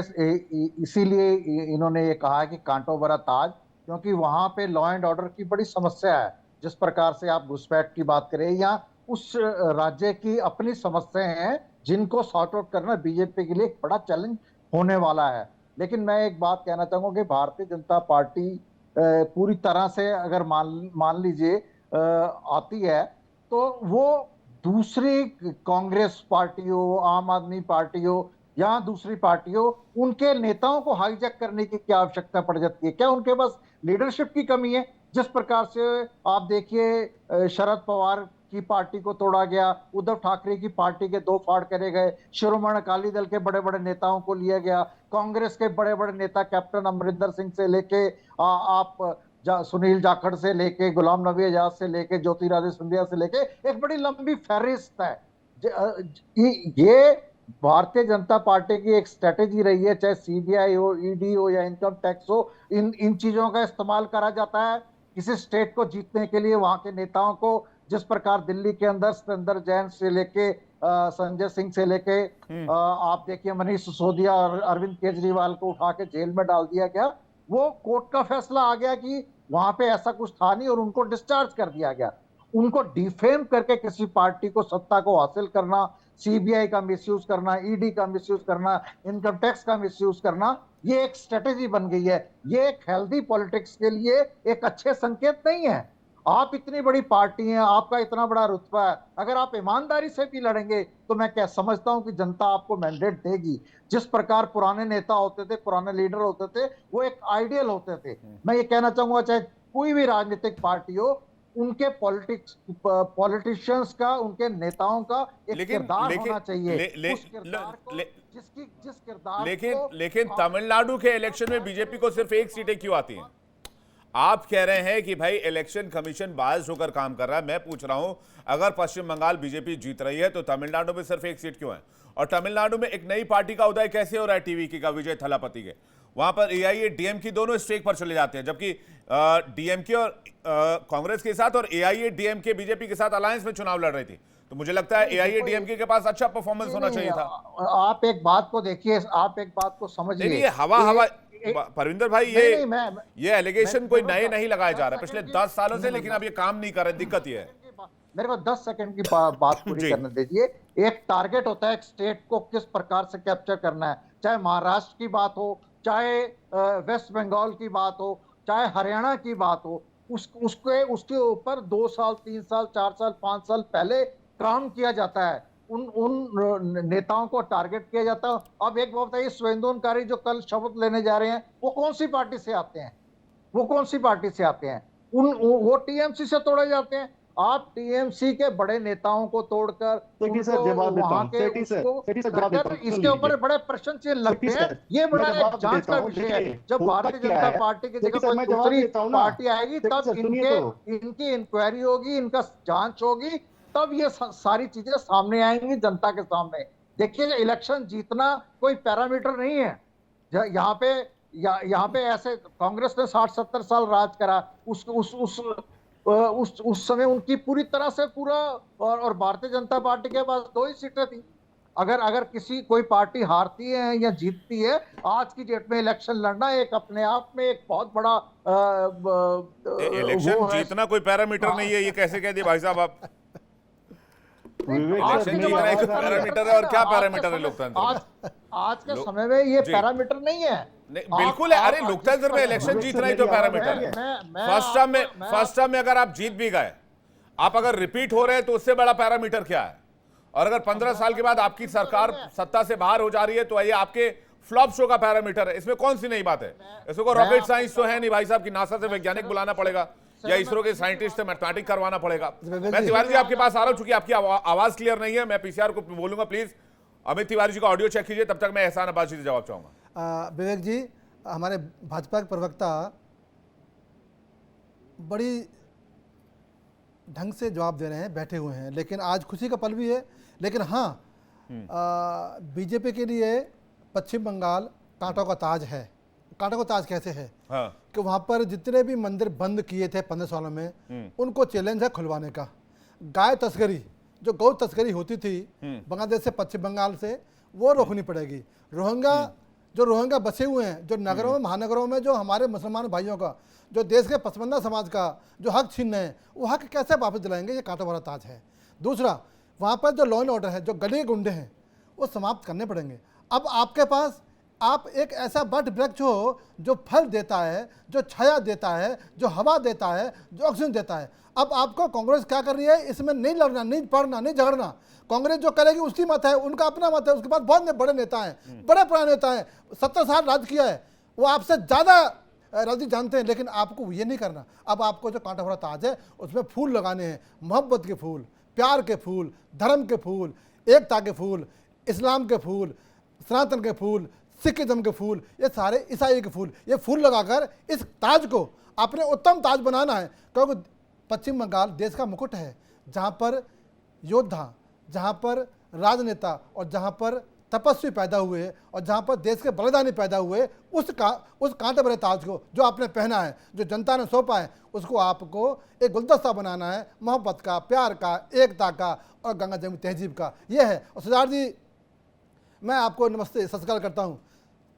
इसीलिए इन्होंने ये कहा है कि कांटों भरा ताज, क्योंकि वहां पे लॉ एंड ऑर्डर की बड़ी समस्या है। जिस प्रकार से आप घुसपैठ की बात करें या उस राज्य की अपनी समस्याएं हैं जिनको सॉर्ट आउट करना बीजेपी के लिए एक बड़ा चैलेंज होने वाला है। लेकिन मैं एक बात कहना चाहूंगा कि भारतीय जनता पार्टी पूरी तरह से अगर मान लीजिए आती है, तो वो दूसरी कांग्रेस पार्टी हो, आम आदमी पार्टी हो या दूसरी पार्टी हो, उनके नेताओं को हाईजैक करने की क्या आवश्यकता पड़ जाती है? क्या उनके पास लीडरशिप की कमी है? जिस प्रकार से आप देखिए शरद पवार की पार्टी को तोड़ा गया, उद्धव ठाकरे की पार्टी के 2 फाड़ करे गए, शिरोमणि अकाली दल के बड़े बड़े नेताओं को लिया गया, कांग्रेस के बड़े बड़े नेता कैप्टन अमरिंदर सिंह से लेके आप सुनील जाखड़ से लेके गुलाम नबी आजाद से लेके ज्योतिरादित्य सिंधिया से लेके एक बड़ी लंबी फहरिस्त है। ये भारतीय जनता पार्टी की एक स्ट्रेटेजी रही है, चाहे सीबीआई हो, ईडी हो या इनकम टैक्स हो, इन चीजों का इस्तेमाल करा जाता है किसी स्टेट को जीतने के लिए। वहां के नेताओं को, जिस प्रकार दिल्ली के अंदर सतेंद्र जैन से लेके संजय सिंह से लेके आप देखिए मनीष सिसोदिया और अरविंद केजरीवाल को उठा के जेल में डाल दिया गया। वो कोर्ट का फैसला आ गया कि वहां पे ऐसा कुछ था नहीं और उनको डिस्चार्ज कर दिया गया। उनको डिफेम करके किसी पार्टी को, सत्ता को हासिल करना, सीबीआई का मिसयूज करना, ईडी का मिसयूज करना, इनकम टैक्स का मिसयूज करना, ये एक स्ट्रेटेजी बन गई है। ये एक हेल्दी पॉलिटिक्स के लिए एक अच्छे संकेत नहीं है। आप इतनी बड़ी पार्टी हैं, आपका इतना बड़ा रुतबा है, अगर आप ईमानदारी से भी लड़ेंगे तो मैं क्या समझता हूं कि जनता आपको मैंडेट देगी। जिस प्रकार पुराने नेता होते थे, पुराने लीडर होते थे, वो एक आइडियल होते थे। मैं ये कहना चाहूंगा, चाहे कोई भी राजनीतिक पार्टी हो, उनके पॉलिटिशियंस का, उनके नेताओं का एक किरदार होना चाहिए। उस किरदार को, जिस किरदार लेकिन तमिलनाडु के इलेक्शन में बीजेपी को सिर्फ 1 सीटें क्यों आती हैं? आप कह रहे हैं कि भाई इलेक्शन कमीशन बायस्ड होकर काम कर रहा है। मैं पूछ रहा हूं, अगर पश्चिम बंगाल बीजेपी जीत रही है तो तमिलनाडु में सिर्फ 1 सीट क्यों है? और तमिलनाडु में एक नई पार्टी का उदय कैसे हो रहा है टीवीके का, विजय थलापति के? वहां पर एआईए डीएमके दोनों स्ट्रेक पर चले जाते हैं, जबकि डीएमके और कांग्रेस के साथ और एआईए डीएमके बीजेपी के साथ अलायंस में चुनाव लड़ रही थी। तो मुझे लगता है एआईए डीएमके के पास अच्छा परफॉर्मेंस होना चाहिए था। आप एक बात को देखिए, आप एक बात को समझिए। ये हवा परविंदर भाई, ये एलिगेशन कोई नए नहीं लगाए जा रहे पिछले 10 सालों से, लेकिन अब ये काम नहीं कर रहे। दिक्कत ये है। मेरे को 10 सेकंड की बात पूरी करने दीजिए। एक टारगेट होता है एक स्टेट को किस प्रकार से कैप्चर करना है, चाहे महाराष्ट्र की बात हो, चाहे वेस्ट बंगाल की बात हो, चाहे हरियाणा की बात हो। उसके ऊपर 2 साल, 3 साल, 4 साल, 5 साल पहले काम किया जाता है। उन नेताओं को टारगेट किया जाता है। अब एक बात बताइए, सुवेंदु अधिकारी जो कल शपथ लेने जा रहे हैं, वो कौन सी पार्टी से आते हैं? वो टीएमसी से तोड़े जाते हैं। आप टीएमसी के बड़े नेताओं को तोड़कर इसके ऊपर बड़े प्रश्न चिन्ह लगते हैं। ये बड़ा एक जांच का विषय है। जब भारतीय जनता पार्टी की जगह कोई दूसरी पार्टी आएगी, तब इनकी इंक्वायरी होगी, इनका जांच होगी, तब ये सारी चीजें सामने आएंगी जनता के सामने। देखिए, इलेक्शन जीतना कोई पैरामीटर नहीं है। यहाँ पे ऐसे कांग्रेस ने 60-70 साल राज करा, उस समय उनकी पूरी तरह से और भारतीय जनता पार्टी के पास 2 ही सीटें थी। अगर कोई पार्टी हारती है या जीतती है, आज की डेट में इलेक्शन लड़ना एक अपने आप में एक बहुत बड़ा इलेक्शन जीतना कोई पैरामीटर नहीं है, ये कैसे कह दिए भाई साहब आप? पैरामीटर है, और क्या पैरामीटर है लोकतंत्र? आज के समय में ये पैरामीटर नहीं है। बिल्कुल है। अरे लोकतंत्र में इलेक्शन जीतना ही तो पैरामीटर है। फर्स्ट टर्म में अगर आप जीत भी गए, आप अगर रिपीट हो रहे हैं, तो उससे बड़ा पैरामीटर क्या है? और अगर 15 साल के बाद आपकी सरकार सत्ता से बाहर हो जा रही है, तो ये आपके फ्लॉप शो का पैरामीटर है। इसमें कौन सी नई बात है? इसको रॉकेट साइंस तो है नहीं भाई साहब कि नासा से वैज्ञानिक बुलाना पड़ेगा या इसरो के साइंटिस्ट से मैथमेटिक्स करवाना पड़ेगा। मैं तिवारी जी आपके पास आ रहा हूं, चूंकि आपकी आवाज क्लियर नहीं है। मैं पीसीआर को बोलूंगा, प्लीज अमित तिवारी जी का ऑडियो चेक कीजिए, तब तक मैं एहसान अब्बास जी से जवाब चाहूंगा। विवेक जी, हमारे भाजपा के प्रवक्ता बड़ी ढंग से जवाब दे रहे हैं, बैठे हुए हैं, लेकिन आज खुशी का पल भी है। लेकिन हाँ, बीजेपी के लिए पश्चिम बंगाल कांटों का ताज है। कांटों का ताज कैसे है? हाँ। कि वहाँ पर जितने भी मंदिर बंद किए थे 15 सालों में, उनको चैलेंज है खुलवाने का। गाय तस्करी, जो गौ तस्करी होती थी बांग्लादेश से, पश्चिम बंगाल से, वो रोकनी पड़ेगी। रोहिंग्या बसे हुए हैं, जो नगरों में, महानगरों में, जो हमारे मुसलमान भाइयों का, जो देश के पसमानदा समाज का जो हक छीन रहे हैं, वो हक कैसे वापस दिलाएंगे? ये कांटों वाला ताज है। दूसरा, वहाँ पर जो लॉ एंड ऑर्डर है, जो गली के गुंडे हैं, वो समाप्त करने पड़ेंगे। अब आपके पास आप एक ऐसा वट वृक्ष हो जो फल देता है, जो छाया देता है, जो हवा देता है, जो ऑक्सीजन देता है। अब आपको कांग्रेस क्या कर रही है? इसमें नहीं लड़ना, नहीं पढ़ना, नहीं झगड़ना। कांग्रेस जो करेगी उसकी मत है, उनका अपना मत है। उसके बाद बहुत बड़े नेता हैं, बड़े पुराने नेता हैं, 70 साल राज किया है, वो आपसे ज़्यादा राजनीति जानते हैं, लेकिन आपको ये नहीं करना। अब आपको जो कांटा भरा ताज है, उसमें फूल लगाने हैं, मोहब्बत के फूल, प्यार के फूल, धर्म के फूल, एकता के फूल, इस्लाम के फूल, सनातन के फूल, सिखिज्म के फूल, ये सारे ईसाई के फूल, ये फूल लगाकर इस ताज को अपने उत्तम ताज बनाना है। क्योंकि पश्चिम बंगाल देश का मुकुट है, जहाँ पर योद्धा, जहाँ पर राजनेता और जहाँ पर तपस्वी पैदा हुए और जहाँ पर देश के बलिदानी पैदा हुए, उस कांटे भरे ताज को जो आपने पहना है, जो जनता ने सौंपा है, उसको आपको एक गुलदस्ता बनाना है, मोहब्बत का, प्यार का, एकता का और गंगा जमुनी तहजीब का। ये है। और सरदार जी, मैं आपको नमस्ते सत श्री अकाल करता हूँ।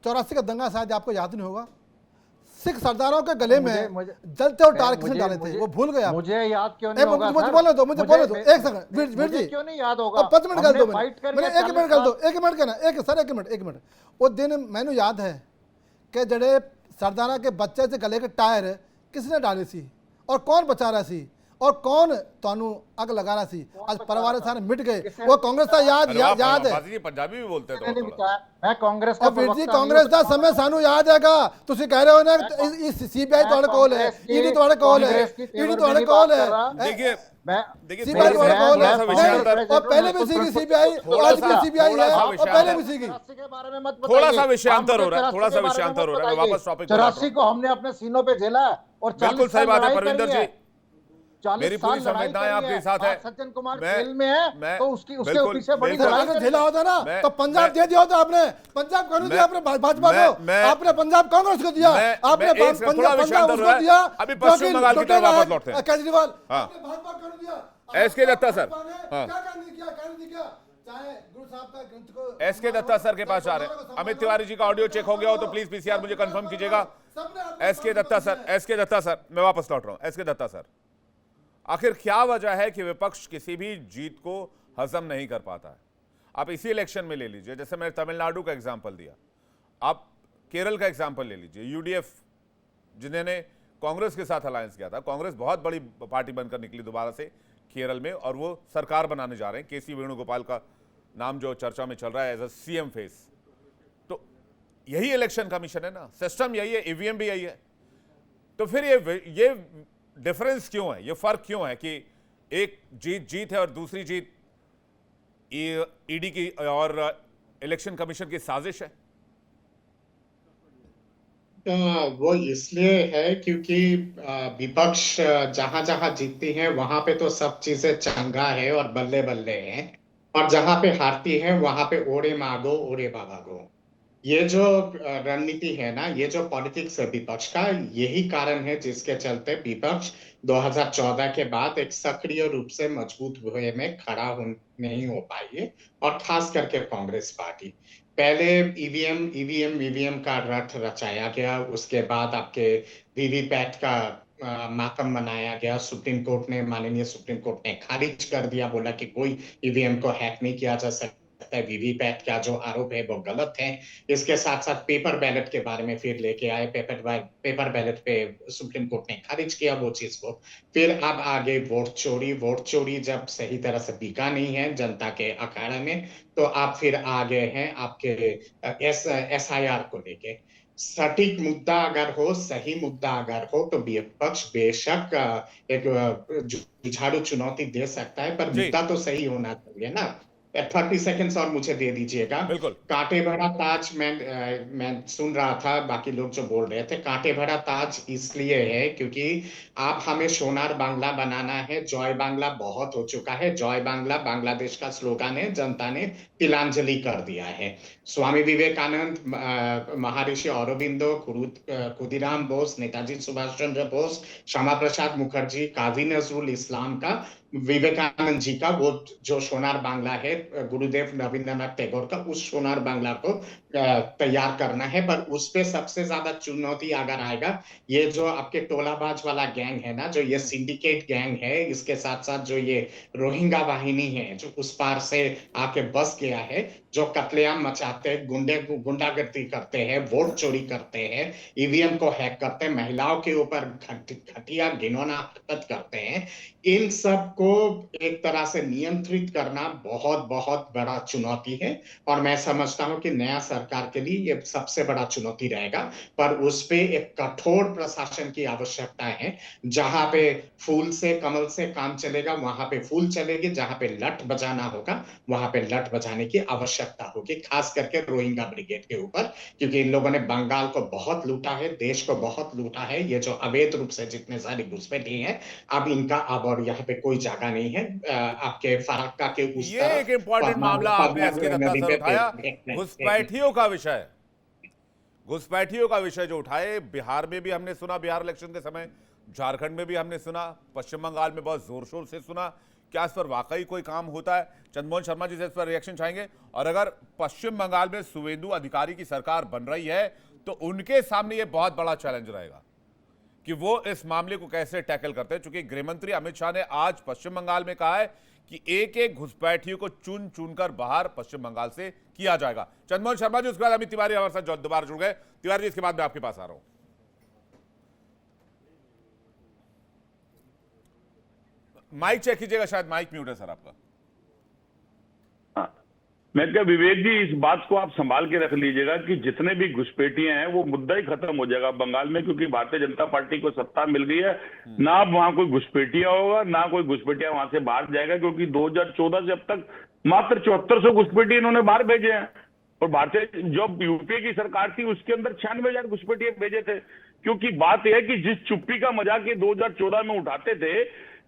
84 का दंगा शायद आपको याद नहीं होगा। सिख सरदारों के गले में जलते हुए टार किसने डाले थे, वो भूल गया। मुझे याद क्यों नहीं होगा? मुझे बोलने दो, मुझे बोलने दो, एक सेकंड वीर जी, क्यों नहीं याद होगा? 5 मिनट कर दो, मैंने 1 मिनट कर दो, 1 मिनट कहना, एक मिनट। वो दिन मैंने याद है कि जड़े सरदारा के बच्चे से गले के टायर किसने डाले सी और कौन बचा रहा सी? और कौन तानू अग लगा रहा सी आज परिवार सारे मिट गए वो कांग्रेस का याद है जी पंजाबी भी बोलते मैंने तो बताया, मैं कांग्रेस का और फिर जी प्रवक्ता कांग्रेस नहीं का हूं। समय सानू याद हैगा ਤੁਸੀਂ कह रहे हो ना इस सीबीआई ਤੁਹਾਡੇ ਕੋਲ है ईडी ਤੁਹਾਡੇ ਕੋਲ है ईडी ਤੁਹਾਡੇ ਕੋਲ है देखिए मैं देखिए सीबीआई थोड़ा ਤੁਹਾਡੇ कोल सा है विषय अंतर और पहले भी सीगी सीबीआई आज भी सीबीआई है और पहले भी सीगी के बारे में मत थोड़ा सा बताइए। विषय अंतर हो रहा है, आप थोड़ा सा मुझे विषय अंतर हो रहा है। मैं वापस टॉपिक पर आता हूं। 84 को हमने अपने सीनों पे झेला और 40 बिल्कुल सही साल बात है लड़ाई परविंदर करी है। जी, 40 मेरी साल पूरी लड़ाई संवेदनाएं करी आपके है। साथ है। आज सज्जन कुमार मैं- जेल में है मैं- तो उसके बिल्कुल, पीछे बड़ी बिल्कुल। लड़ाई अगर करी झेला है। होता ना मैं- तो पंजाब मैं- दे दिया होता आपने पंजाब को नहीं दिया आपने भाजपा को मैं- आपने पंजाब कांग्रेस को दिया आपने एक सेकंड, थोड़ा पंजाब विषय अंतर हो उसको रहा है। दिया अभी पश्चिम बंगाल की तरफ वापस लौटते हैं। केजरीवाल हाँ। आपने भाजपा को नहीं दिया एसके दत्ता सर। क्या करने किया चाहे गुरु साहब का ग्रंथ को एसके दत्ता सर के पास आ रहे हैं। अमित तिवारी जी का ऑडियो चेक हो गया हो तो प्लीज पीसीआर मुझे कंफर्म कीजिएगा। एसके दत्ता सर मैं वापस लौट रहा हूं। एसके दत्ता सर, आखिर क्या वजह है कि विपक्ष किसी भी जीत को हजम नहीं कर पाता है? आप इसी इलेक्शन में ले लीजिए, जैसे मैंने तमिलनाडु का एग्जांपल दिया, आप केरल का एग्जांपल ले लीजिए। यूडीएफ जिन्होंने कांग्रेस के साथ अलायंस किया था, कांग्रेस बहुत बड़ी पार्टी बनकर निकली दोबारा से केरल में और वो सरकार बनाने जा रहे हैं। केसी वेणुगोपाल का नाम जो चर्चा में चल रहा है एज अ सीएम फेस। तो यही इलेक्शन कमीशन है ना, सिस्टम यही है, ईवीएम भी यही है। तो फिर ये डिफरेंस क्यों है, ये फर्क क्यों है कि एक जीत है और दूसरी जीत ईडी की और इलेक्शन कमीशन की साजिश है? वो इसलिए है क्योंकि विपक्ष जहां जहां जीतती है वहां पे तो सब चीजें चंगा है और बल्ले बल्ले है, और जहां पे हारती है वहां पे ओरे मागो ओरे बाबा गो। ये जो रणनीति है ना, ये जो पॉलिटिक्स है विपक्ष का, यही कारण है जिसके चलते विपक्ष 2014 के बाद एक सक्रिय रूप से मजबूत हुए में खड़ा नहीं हो पाई है, और खास करके कांग्रेस पार्टी। पहले ईवीएम का रट रचाया गया, उसके बाद आपके वीवीपैट का मातम बनाया गया। सुप्रीम कोर्ट ने, माननीय सुप्रीम कोर्ट ने खारिज कर दिया, बोला कि कोई ईवीएम को हैक नहीं किया जा सकता है, वीवीपैट का जो आरोप है वो गलत है। इसके साथ साथ पेपर बैलेट के बारे में फिर लेके आए, पेपर बैलेट पे सुप्रीम कोर्ट ने खारिज किया वो चीज को। फिर अब आगे वोट चोरी जब सही तरह से बिका नहीं है जनता के अखाड़े में, तो आप फिर आगे हैं आपके एसआईआर को लेके। सटीक मुद्दा अगर हो, सही मुद्दा अगर हो, तो विपक्ष बेशक एक जुझारू चुनौती दे सकता है, पर मुद्दा तो सही होना चाहिए ना। 30 सेकंड्स और मुझे दे दीजिएगा। बिल्कुल। कांटे भरा ताज, मैं सुन रहा था बाकी लोग जो बोल रहे थे, कांटे भरा ताज इसलिए है क्योंकि आप हमें सोनार बांग्ला बनाना है। जॉय बांग्ला बहुत हो चुका है, जॉय बांग्ला बांग्लादेश का स्लोगन है, जनता ने तिलांजलि कर दिया है। स्वामी विवेकानंद, महर्षि औरोबिंदो, खुदीराम बोस, नेताजी सुभाष चंद्र बोस, श्यामा प्रसाद मुखर्जी, काजी नजरुल इस्लाम का, विवेकानंद जी का वो जो सोनार बांग्ला है, गुरुदेव रविंद्रनाथ टैगोर का, उस सोनार बांग्ला को तैयार करना है। पर उस पे सबसे ज्यादा चुनौती अगर आएगा, ये जो आपके टोलाबाज वाला गैंग है ना, जो ये सिंडिकेट गैंग है, इसके साथ साथ जो ये रोहिंग्या वाहिनी है जो उस पार से आके बस गया है, जो कत्लेआम मचाते हैं, गुंडागर्दी करते हैं, वोट चोरी करते हैं, ईवीएम को हैक करते हैं, महिलाओं के ऊपर घटिया घिनौना हरकत करते हैं, इन सब को एक तरह से नियंत्रित करना बहुत बहुत बड़ा चुनौती है। और मैं समझता हूं कि नया सरकार के लिए ये सबसे बड़ा चुनौती रहेगा। पर उस पे एक कठोर प्रशासन की आवश्यकता है। जहां पे फूल से, कमल से काम चलेगा वहां पे फूल चलेगी, जहां पे लठ बजाना होगा वहां पे लठ बजाने की आवश्यकता होगी, खास करके रोहिंग्या ब्रिगेड के ऊपर, क्योंकि इन लोगों ने बंगाल को बहुत लूटा है, देश को बहुत लूटा है। ये जो अवैध रूप से जितने सारी घुसपैठी है, अब इनका अब और यहाँ पे कोई जगह नहीं है। आपके फरक्का के उस ये एक इंपॉर्टेंट मामला आपने एसके दत्ता सर उठाया, घुसपैठियों का विषय, घुसपैठियों का विषय जो उठाए। बिहार में भी हमने सुना, बिहार इलेक्शन के समय, झारखंड में भी हमने सुना, पश्चिम बंगाल में बहुत जोर शोर से सुना। क्या इस पर वाकई कोई काम होता है? चंद्रमोहन शर्मा जी से इस पर रिएक्शन चाहेंगे। और अगर पश्चिम बंगाल में शुवेंदु अधिकारी की सरकार बन रही है तो उनके सामने ये बहुत बड़ा चैलेंज रहेगा कि वो इस मामले को कैसे टैकल करते हैं। चूंकि गृहमंत्री अमित शाह ने आज पश्चिम बंगाल में कहा है कि एक एक घुसपैठियों को चुन चुनकर बाहर पश्चिम बंगाल से किया जाएगा। चंद्रमोहन शर्मा जी, उसके बाद अमित तिवारी हमारे साथ दोबारा जुड़ गए। तिवारी जी, इसके बाद मैं आपके पास आ रहा हूं। माइक चेक कीजिएगा, शायद माइक म्यूट है सर आपका। मैं क्या विवेक जी, इस बात को आप संभाल के रख लीजिएगा कि जितने भी घुसपैठियां हैं वो मुद्दा ही खत्म हो जाएगा बंगाल में, क्योंकि भारतीय जनता पार्टी को सत्ता मिल गई है। ना अब वहां कोई घुसपैठिया होगा, ना कोई घुसपैठिया वहां से बाहर जाएगा, क्योंकि 2014 से अब तक मात्र 7400 घुसपैठिए इन्होंने बाहर भेजे हैं। और भारतीय जो यूपीए की सरकार थी उसके अंदर 96,000 घुसपैठिए भेजे थे। क्योंकि बात यह है कि जिस चुप्पी का मजाक ये 2014 में उठाते थे,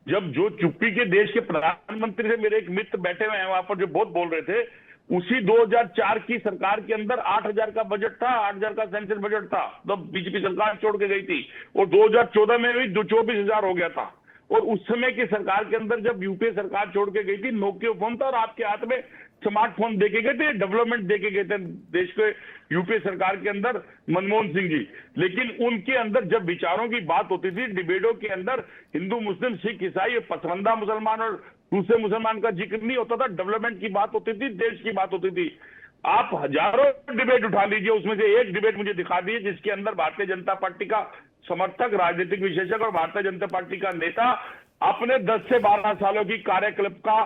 जब जो चुप्पी के देश के प्रधानमंत्री से मेरे एक मित्र बैठे हुए हैं वहां पर जो बहुत बोल रहे थे, उसी 2004 की सरकार के अंदर 8,000 का बजट था, 8,000 का सेंसस बजट था, तो बीजेपी सरकार छोड़ के गई थी। और 2014 में भी 24,000 हो गया था। और उस समय की सरकार के अंदर जब यूपीए सरकार छोड़ के गई थी, नोकिया फोन था और आपके हाथ में स्मार्टफोन देके गए थे, डेवलपमेंट देके गए थे देश के यूपीए सरकार के अंदर मनमोहन सिंह जी। लेकिन उनके अंदर जब विचारों की बात होती थी, डिबेटों के अंदर हिंदू, मुस्लिम, सिख, ईसाई, पसंदा मुसलमान और दूसरे मुसलमान का जिक्र नहीं होता था, डेवलपमेंट की बात होती थी, देश की बात होती थी। आप हजारों डिबेट उठा लीजिए, उसमें से एक डिबेट मुझे दिखा दीजिए जिसके अंदर भारतीय जनता पार्टी का समर्थक, राजनीतिक विशेषज्ञ और भारतीय जनता पार्टी का नेता अपने 10 से 12 सालों की कार्यकल्प का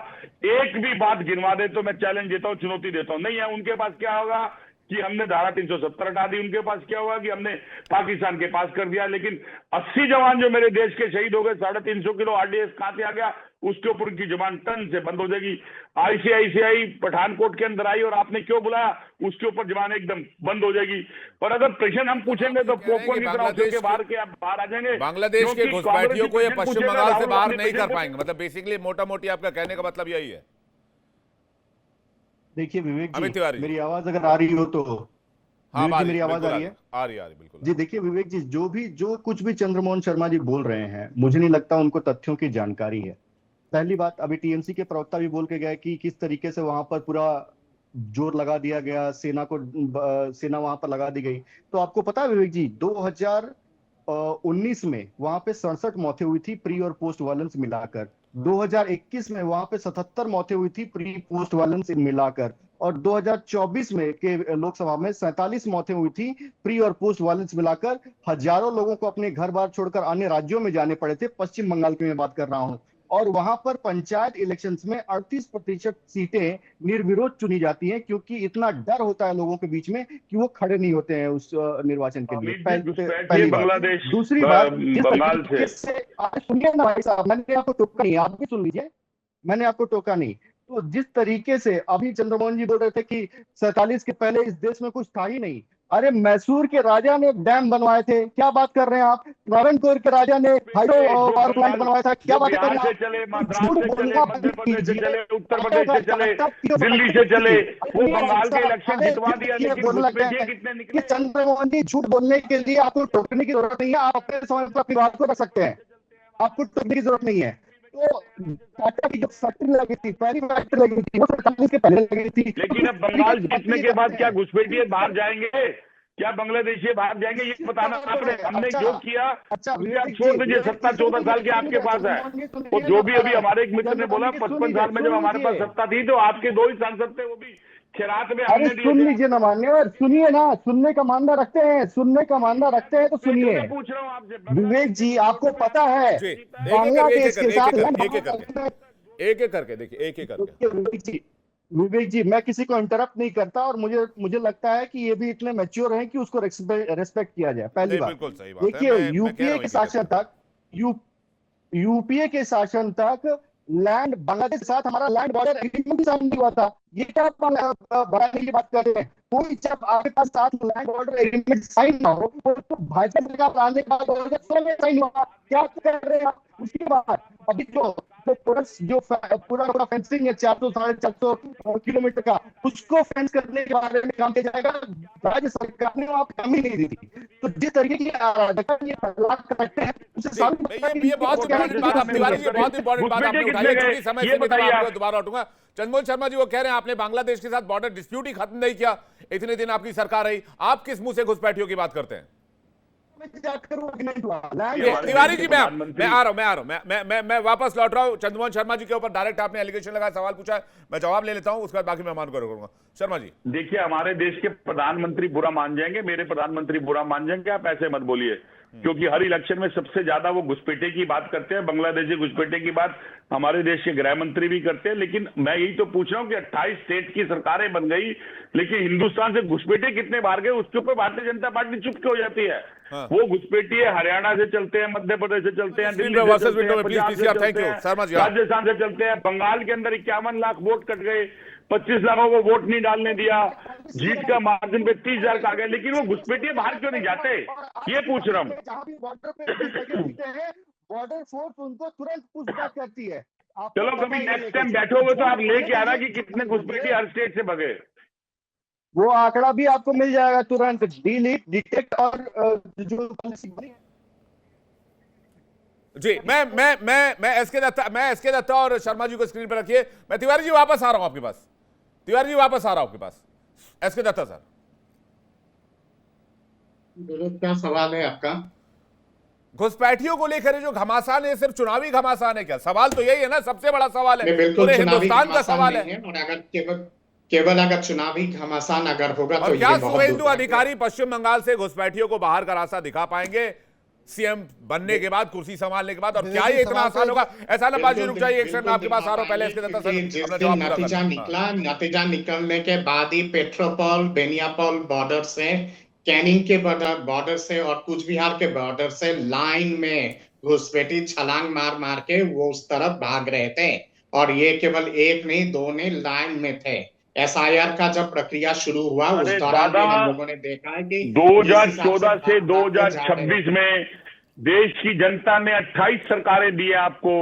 एक भी बात गिनवा दे तो मैं चैलेंज देता हूं, चुनौती देता हूं। नहीं है, उनके पास क्या होगा कि हमने धारा 370 हटा दी, उनके पास क्या होगा कि हमने पाकिस्तान के पास कर दिया। लेकिन 80 जवान जो मेरे देश के शहीद हो गए, 350 किलो आरडीएक्स कहां से आ गया, उसके ऊपर उनकी जबान टन से बंद हो जाएगी। आईसीआईसीआई पठानकोट के अंदर आई और आपने क्यों बुलाया, उसके ऊपर जबान एकदम बंद हो जाएगी। पर अगर प्रश्न हम पूछेंगे तो पॉपकॉर्न की तरह के बाहर के आप बाहर आ जाएंगे। बांग्लादेश के घुसपैठियों को ये पश्चिम बंगाल से बाहर नहीं कर पाएंगे, मतलब बेसिकली मोटा मोटी आपका कहने का मतलब यही है। देखिए विवेक जी, मेरी आवाज अगर आ रही हो तो हाँ, मेरी आवाज आ रही है? आ रही है बिल्कुल जी। देखिए विवेक जी, जो कुछ भी चंद्रमोहन शर्मा जी बोल रहे हैं, मुझे नहीं लगता उनको तथ्यों की जानकारी है। पहली बात, अभी टीएमसी के प्रवक्ता भी बोल के गए कि किस तरीके से वहां पर पूरा जोर लगा दिया गया, सेना वहां पर लगा दी गई। तो आपको पता है विवेक जी, 2019 में वहां पे 67 मौतें हुई थी प्री और पोस्ट वायलेंस मिलाकर। 2021 में वहां पे 77 मौतें हुई थी प्री पोस्ट वायलेंस मिलाकर। और 2024 में के लोकसभा में 47 मौतें हुई थी प्री और पोस्ट वायलेंस मिलाकर। हजारों लोगों को अपने घर बार छोड़कर अन्य राज्यों में जाने पड़े थे, पश्चिम बंगाल की मैं बात कर रहा हूं। और वहां पर पंचायत इलेक्शंस में 38% सीटें निर्विरोध चुनी जाती हैं, क्योंकि इतना डर होता है लोगों के बीच में कि वो खड़े नहीं होते हैं उस निर्वाचन के लिए। पहली बात। दूसरी बात, बंगाल से सुनिए ना भाई साहब, मैंने आपको टोका नहीं, आप भी सुन लीजिए, मैंने आपको टोका नहीं। तो जिस तरीके से अभी चंद्रमोहन जी बोल रहे थे कि 47 के पहले इस देश में कुछ था ही नहीं। अरे मैसूर के राजा ने एक डैम बनवाए थे, क्या बात कर रहे हैं आप? त्रावणकोर के राजा ने हाइड्रो पावर प्लांट बनवाया था, क्या बात कर रहे हैं आप? चले, मद्रास से चले, मध्य प्रदेश से चले, उत्तर प्रदेश से चले, दिल्ली से चले, वो बंगाल के इलेक्शन जितवा दिया। लेकिन कितने निकले? चंद्रमोहन जी, झूठ बोलने के लिए आपको टोकने की जरूरत नहीं है, आप अपने समय पर अपनी बात को रख सकते हैं, आपको टोकने की जरूरत नहीं है। तो टाटा की जो फैक्ट्री लगी थी, पहली फैक्ट्री लगी थी, वो 47 के पहले लगी थी। लेकिन अब बंगाल जीतने के बाद क्या घुसपैठिए बाहर जाएंगे, क्या बांग्लादेशी बाहर जाएंगे, ये बताना आपने। हमने जो किया आप छोड़ दीजिए, 17-14 साल के आपके पास है। और जो भी अभी हमारे एक मित्र ने बोला 55 साल में जब हमारे पास सत्ता थी तो आपके 2 ही सांसद थे, वो भी खैरात में हमने दिए। सुन लीजिए ना मान्यवर, सुनिए ना, सुनने का मानना रखते हैं, सुनने का मानना रखते हैं तो सुनिए। पूछ रहा हूँ आपसे विवेक जी, आपको पता है बांग्लादेश के साथ एक एक करके देखिए, एक एक करके। विवेक जी, मैं किसी को इंटरप्ट नहीं करता और मुझे लगता है कि ये भी इतने मैच्योर हैं कि उसको रेस्पेक्ट किया जाए। पहली बात, देखिए यूपीए के शासन तक लैंड बांग्लादेश के साथ हमारा लैंड बॉर्डर एग्रीमेंट साइन नहीं हुआ था। ये क्या बढ़ाने की बात कर रहे हैं? कोई जब आपके पास साथ लैंड बॉर्डर एग्रीमेंट साइन ना हो तो भाजपा आने के बाद 2016 में साइन हुआ, क्या कर रहे हैं आप? उसके बाद अभी जो पूरा फेंसिंग है 400-450 किलोमीटर का, उसको फेंस करने के बारे में काम किया जाएगा। राज्य सरकार ने वहां कम ही नहीं दी थी। तो जिस तरीके की करते हैं ये बहुत इंपॉर्टेंट बात आप तिवारी जी, बहुत इंपॉर्टेंट बात आपने उठाई है, क्योंकि समय से मैं दोबारा उठूंगा। चंद्रमोहन शर्मा जी वो कह रहे हैं आपने बांग्लादेश के साथ बॉर्डर डिस्प्यूट ही खत्म नहीं किया, इतने दिन आपकी सरकार रही, आप किस मुंह से घुसपैठियों की बात करते हैं? तिवारी जी, मैं आ रहा हूं, मैं वापस लौट रहा हूं। चंद्रमोहन शर्मा जी के ऊपर डायरेक्ट आपने एलिगेशन लगा, सवाल पूछा है, मैं जवाब ले लेता हूं, उसके बाद बाकी मेहमान को करूंगा। शर्मा जी, देखिए, हमारे देश के प्रधानमंत्री बुरा मान जाएंगे, मेरे प्रधानमंत्री बुरा मान जाएंगे, आप ऐसे मत बोलिए। क्योंकि हर इलेक्शन में सबसे ज्यादा वो घुसपैठे की बात करते हैं, बांग्लादेशी घुसपैठे की बात हमारे देश के गृह मंत्री भी करते हैं। लेकिन मैं यही तो पूछ रहा हूँ कि 28 स्टेट की सरकारें बन गई, लेकिन हिंदुस्तान से घुसपैठे कितने बाहर गए, उसके ऊपर भारतीय जनता पार्टी चुप क्यों हो जाती है? वो घुसपैठे हरियाणा से चलते हैं, मध्य प्रदेश से चलते हैं, दिल्ली से चलते हैं, पंजाब से चलते हैं, राजस्थान से चलते हैं। बंगाल के अंदर 51 लाख वोट कट गए, 25 लाखों को वोट नहीं डालने दिया, जीत का मार्जिन पे 30,000 का गए, लेकिन वो घुसपैठिए बाहर क्यों नहीं जाते, ये पूछ रहा हूँ। बॉर्डर फोर्स उनको तुरंत पूछताछ करती है। चलो कभी नेक्स्ट टाइम बैठोगे तो आप लेके आना कि कितने घुसपैठिए हर स्टेट से भगे। वो आंकड़ा भी आपको मिल जाएगा तुरंत, डिलीट, डिटेक्ट और जो जी। मैं एसके दत्ता और शर्मा जी को स्क्रीन पर रखिए। मैं तिवारी जी वापस आ रहा हूं आपके पास, तिवारी जी वापस आ रहा हूं आपके पास। एसके दत्ता सर, क्या सवाल है आपका? घुसपैठियों को लेकर जो घमासान है, सिर्फ चुनावी घमासान है क्या? सवाल तो यही है ना, सबसे बड़ा सवाल है, पूरे हिंदुस्तान का सवाल है। और अगर केवल अगर चुनावी घमासान अगर होगा तो क्या शुवेंदु अधिकारी पश्चिम बंगाल से घुसपैठियों को बाहर का रास्ता दिखा पाएंगे सीएम बनने के बाद, कुर्सी संभालने के बाद? और क्या ये इतना आसान होगा? ऐसा ना बाजी, रुक जाइए, एक सेकंड आपके पास आ रहा हूं। पहले इसके दत्ता सर नतीजा निकलने के बाद ही पेट्रोपोल, बेनियापोल बॉर्डर से, कैनिंग के बॉर्डर से और कुछ बिहार के बॉर्डर से लाइन में घुसपैठी छलांग मार मार के वो उस तरफ भाग रहे थे। और ये केवल एक नहीं, दो नहीं, लाइन में थे। एसआईआर का जब प्रक्रिया शुरू हुआ उस दौरान हम लोगों ने देखा है कि 2014 से 2026 में देश की जनता ने 28 सरकारें दी है आपको,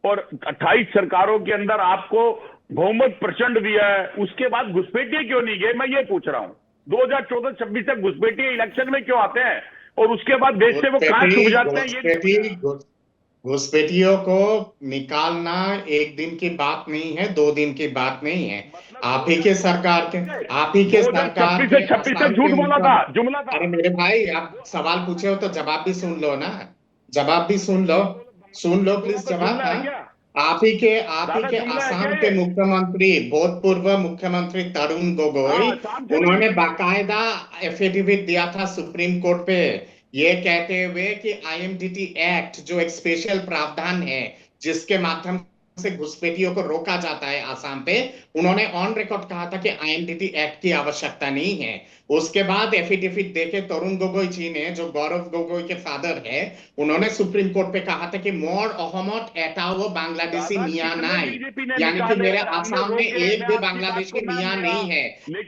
और 28 सरकारों के अंदर आपको बहुमत प्रचंड दिया है। उसके बाद घुसपैठिए क्यों नहीं गए, मैं ये पूछ रहा हूँ। 2014-26 तक घुसपैठिए इलेक्शन में क्यों आते हैं और उसके बाद देश से वो कहां छूट जाते हैं? घुसपैठियों को निकालना एक दिन की बात नहीं है, 2 दिन की बात नहीं है। आप ही के सरकार के 26 तक झूठ बोला था, जुमला था। अरे मेरे भाई, आप सवाल पूछे हो तो जवाब भी सुन लो ना, जवाब भी सुन लो प्लीज जवाब। आप ही के आसाम के मुख्यमंत्री, भूतपूर्व मुख्यमंत्री तरुण गोगोई, उन्होंने बाकायदा एफिडेविट दिया था सुप्रीम कोर्ट पे, ये कहते हुए कि आईएमडीटी एक्ट जो एक स्पेशल प्रावधान है जिसके माध्यम से घुसपैठियों को रोका जाता है आसाम पे, उन्होंने ऑन रिकॉर्ड कहा था कि आईएमडीटी एक्ट की आवश्यकता नहीं है। उसके बाद एफिडेविट देके तरुण गोगोई जी ने, जो गौरव गोगोई के फादर है, उन्होंने सुप्रीम कोर्ट पे कहा था कि मोर अहमद एटाओ बांग्लादेशी मियां नाई, यानी कि मेरे आसाम में एक भी बांग्लादेशी मियां नहीं है।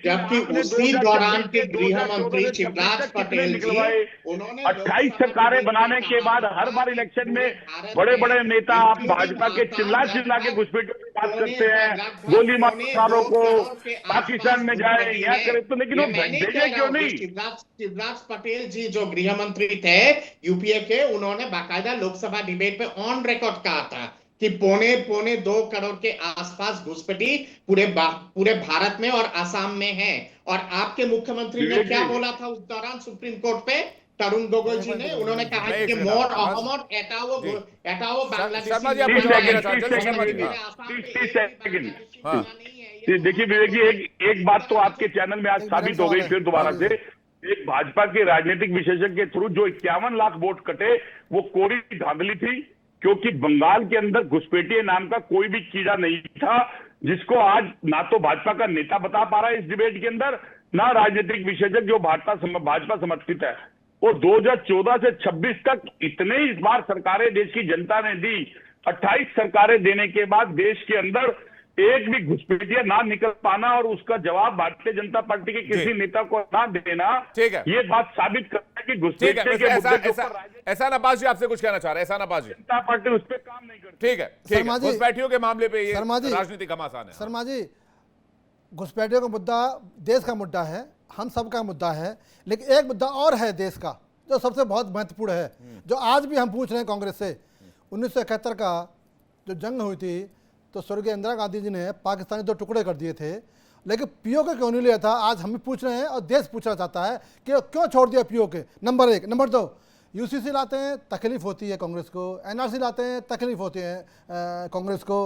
जबकि उसी दौरान के गृह मंत्री शिवराज पटेल जी, उन्होंने 28 सरकारें बनाने के बाद हर बार इलेक्शन में बड़े बड़े नेता आप भाजपा के चिल्ला के घुसपैठियों की बात करते हैं, गोली मारो को, पाकिस्तान में जाए, यहाँ करे, तो लेकिन वो भेजे क्यों नहीं? शिवराज पटेल जी जो गृह मंत्री थे यूपीए के, उन्होंने बाकायदा लोकसभा डिबेट पे ऑन रिकॉर्ड कहा था कि पौने 2 करोड़ के आसपास घुसपैठी पूरे भारत में और आसाम में है। और आपके मुख्यमंत्री ने क्या बोला था उस दौरान सुप्रीम कोर्ट पे, तरुण गोगोई जी ने? उन्होंने कहा कि मोर अहमद एटाओ बांग्लादेशी। देखिए विवेक जी, एक बात तो आपके चैनल में आज साबित हो गई फिर दोबारा से, एक भाजपा के राजनीतिक विशेषज्ञ के थ्रू जो 51 लाख वोट कटे वो कोरी धांधली थी, क्योंकि बंगाल के अंदर घुसपैठिए नाम का कोई भी कीड़ा नहीं था, जिसको आज ना तो भाजपा का नेता बता पा रहा है इस डिबेट के अंदर, ना राजनीतिक विशेषज्ञ जो भाजपा समर्थित है। और 2014 से 26 तक इतने इस बार सरकारें देश की जनता ने दी, 28 सरकारें देने के बाद देश के अंदर एक भी घुसपैठिया ना निकल पाना और उसका जवाब भारतीय जनता पार्टी के किसी नेता को ना देना, ठीक है, ये बात साबित करता है कि घुसपैठियों के मुद्दे के ऊपर ऐसा नवाज जी आपसे कुछ कहना चाह रहे हैं? ऐसा नवाज जी, जनता पार्टी उस पर काम नहीं करती। ठीक है, घुसपैठियों के मामले पे ये राजनीतिक घमासान है। शर्मा जी, घुसपैठियों का मुद्दा देश का मुद्दा है, हम सबका मुद्दा है, लेकिन एक मुद्दा और है देश का जो सबसे बहुत महत्वपूर्ण है, जो आज भी हम पूछ रहे हैं कांग्रेस से। 1971 का जो जंग हुई थी तो स्वर्गीय इंदिरा गांधी जी ने पाकिस्तानी 2 टुकड़े कर दिए थे, लेकिन पीओके क्यों नहीं लिया था? आज हम भी पूछ रहे हैं और देश पूछना चाहता है कि क्यों छोड़ दिया पीओके, नंबर 1। नंबर 2, यूसीसी लाते हैं तकलीफ होती है कांग्रेस को, एनआरसी लाते हैं तकलीफ होती है कांग्रेस को,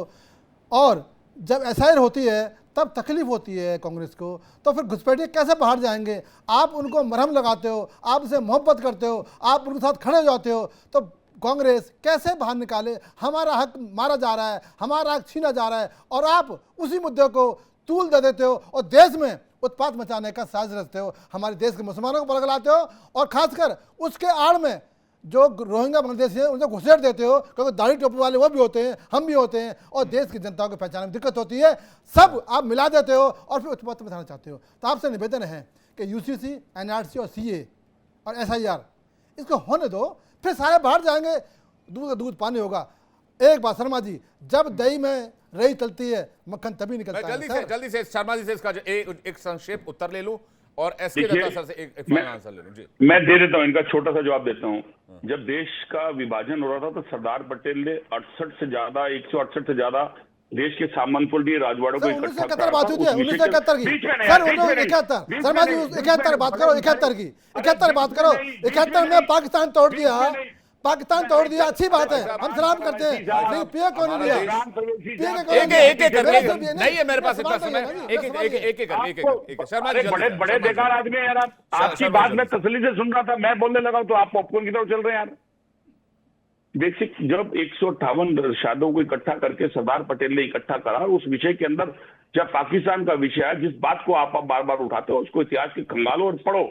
और जब एसआईआर होती है तब तकलीफ होती है कांग्रेस को, तो फिर घुसपैठिए कैसे बाहर जाएंगे? आप उनको मरहम लगाते हो, आप उनसे मोहब्बत करते हो, आप उनके साथ खड़े हो जाते हो, तो कांग्रेस कैसे बाहर निकाले? हमारा हक मारा जा रहा है, हमारा हक छीना जा रहा है, और आप उसी मुद्दे को तूल दे देते हो और देश में उत्पात मचाने का साजिश रचते हो, हमारे देश के मुसलमानों को पकड़ाते हो, और खासकर उसके आड़ में जो रोहिंग्या बांग्लादेशी हैं उनको घुसेड़ देते हो, क्योंकि दाढ़ी टोपी वाले वो भी होते हैं, हम भी होते हैं, और देश की जनता को पहचानने में दिक्कत होती है। सब आप मिला देते हो और फिर उत्पात मचाना चाहते हो। तो आपसे निवेदन है कि यूसीसी, एनआरसी और सीए और एसआईआर इसको होने दो, फिर सारे बाहर जाएंगे, दूध का दूध पानी होगा। एक बात शर्मा जी, जब दही में रही चलती है मक्खन तभी निकलता है। जल्दी से शर्मा जी से इसका एक संक्षेप उत्तर ले लूं और एसके दत्ता सर से एक फाइनल आंसर ले लूं। जी मैं दे देता हूं, इनका छोटा सा जवाब देता हूं। जब देश का विभाजन हो रहा था तो सरदार पटेल ने 168 से ज्यादा देश के सामंतपुर राजवाड़ों को इकट्ठा करा। बात हुई थी 1971 की सर, 1971 शर्मा जी 71 बात करो, 71 की 71 बात करो। 71 में पाकिस्तान तोड़ दिया, पाकिस्तान तोड़ दिया, अच्छी बात है, हम सलाम करते हैं, लेकिन पिए कौन नहीं लिया? एक नहीं है मेरे पास इतना समय, एक शर्मा जी बड़े बेकार आदमी है यार। आपकी बात मैं तसल्ली से सुन रहा था, मैं बोलने लगा तो आप पॉपकॉर्न की तरफ चल रहे हैं यार। बेसिक जब 158 शहादों को इकट्ठा करके सरदार पटेल ने इकट्ठा करा, उस विषय के अंदर जब पाकिस्तान का विषय है, जिस बात को आप बार बार उठाते हो उसको इतिहास के खंगालो और पढ़ो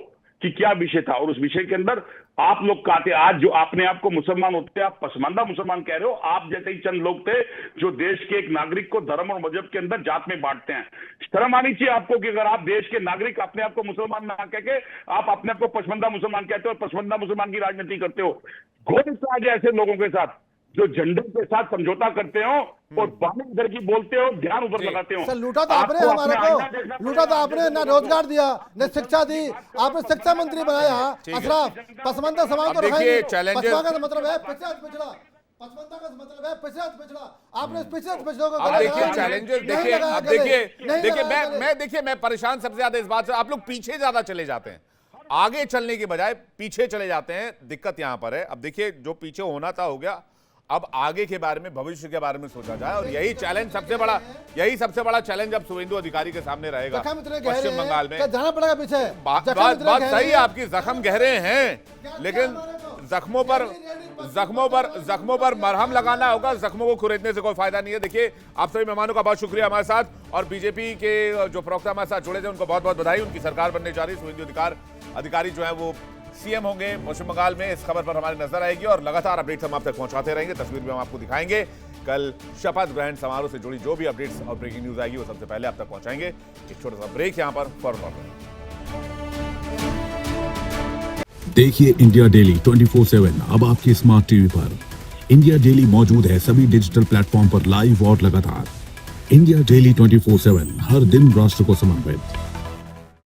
कि क्या विषय था। और उस विषय के अंदर आप लोग कहते, आज जो अपने आप को मुसलमान होते हैं, आप पसमानदा मुसलमान कह रहे हो। आप जैसे ही चंद लोग थे जो देश के एक नागरिक को धर्म और मजहब के अंदर जात में बांटते हैं। शर्म आनी चाहिए आपको कि अगर आप देश के नागरिक अपने आप को मुसलमान ना कह के आप अपने आप को पसमानदा मुसलमान कहते हो और पसमानदा मुसलमान की राजनीति करते हो। घोर आज ऐसे लोगों के साथ जो झंडे के साथ समझौता करते हो और बाहर इधर की बोलते हो, ध्यान उधर लगाते हो। सर लूटा तो आपने हमारे को, लूटा तो आपने, ना रोजगार दिया, न शिक्षा दी, आपने शिक्षा मंत्री बनाया अशराफ। पसमानदा समाज को देखिए चैलेंजेस, पसमानदा का मतलब है पिछड़ा, पसमानदा का मतलब है पिछड़ा। आपने पिछड़ा को अब देखिए चैलेंजेस, देखिए मैं परेशान सबसे ज्यादा इस बात से, आप लोग पीछे ज्यादा चले जाते हैं, आगे चलने की बजाय पीछे चले जाते हैं। दिक्कत यहां पर है। अब देखिए जो पीछे होना था हो गया, अब आगे के बारे में, भविष्य के बारे में सोचा जाए, और यही सबसे बड़ा चैलेंज अब शुवेंदु अधिकारी के सामने रहेगा पश्चिम बंगाल में। जाना पड़ेगा पीछे। बात सही है आपकी, जख्म गहरे हैं, लेकिन जख्मों पर मरहम लगाना होगा, जख्मों को खुरेदने से कोई फायदा नहीं है। देखिए आप सभी मेहमानों का बहुत शुक्रिया हमारे साथ, और बीजेपी के जो प्रवक्ता हमारे साथ जुड़े थे उनको बहुत बहुत बधाई। उनकी सरकार बनने जा रही, शुवेंदु अधिकारी जो है वो सीएम होंगे पश्चिम बंगाल में। इस खबर पर हमारी नजर आएगी और लगातार अपडेट्स हम आप तक पहुंचाते रहेंगे। तस्वीर भी हम आपको दिखाएंगे। कल शपथ ग्रहण समारोह से जुड़ी जो भी अपडेट्स और ब्रेकिंग न्यूज आएगी वो सबसे पहले आप तक पहुंचाएंगे। एक छोटा सा ब्रेक यहां पर फौरन। देखिए इंडिया डेली 24/7 अब आपकी स्मार्ट टीवी पर। इंडिया डेली मौजूद है सभी डिजिटल प्लेटफॉर्म पर लाइव और लगातार। इंडिया डेली 24/7 हर दिन राष्ट्र को समर्पित।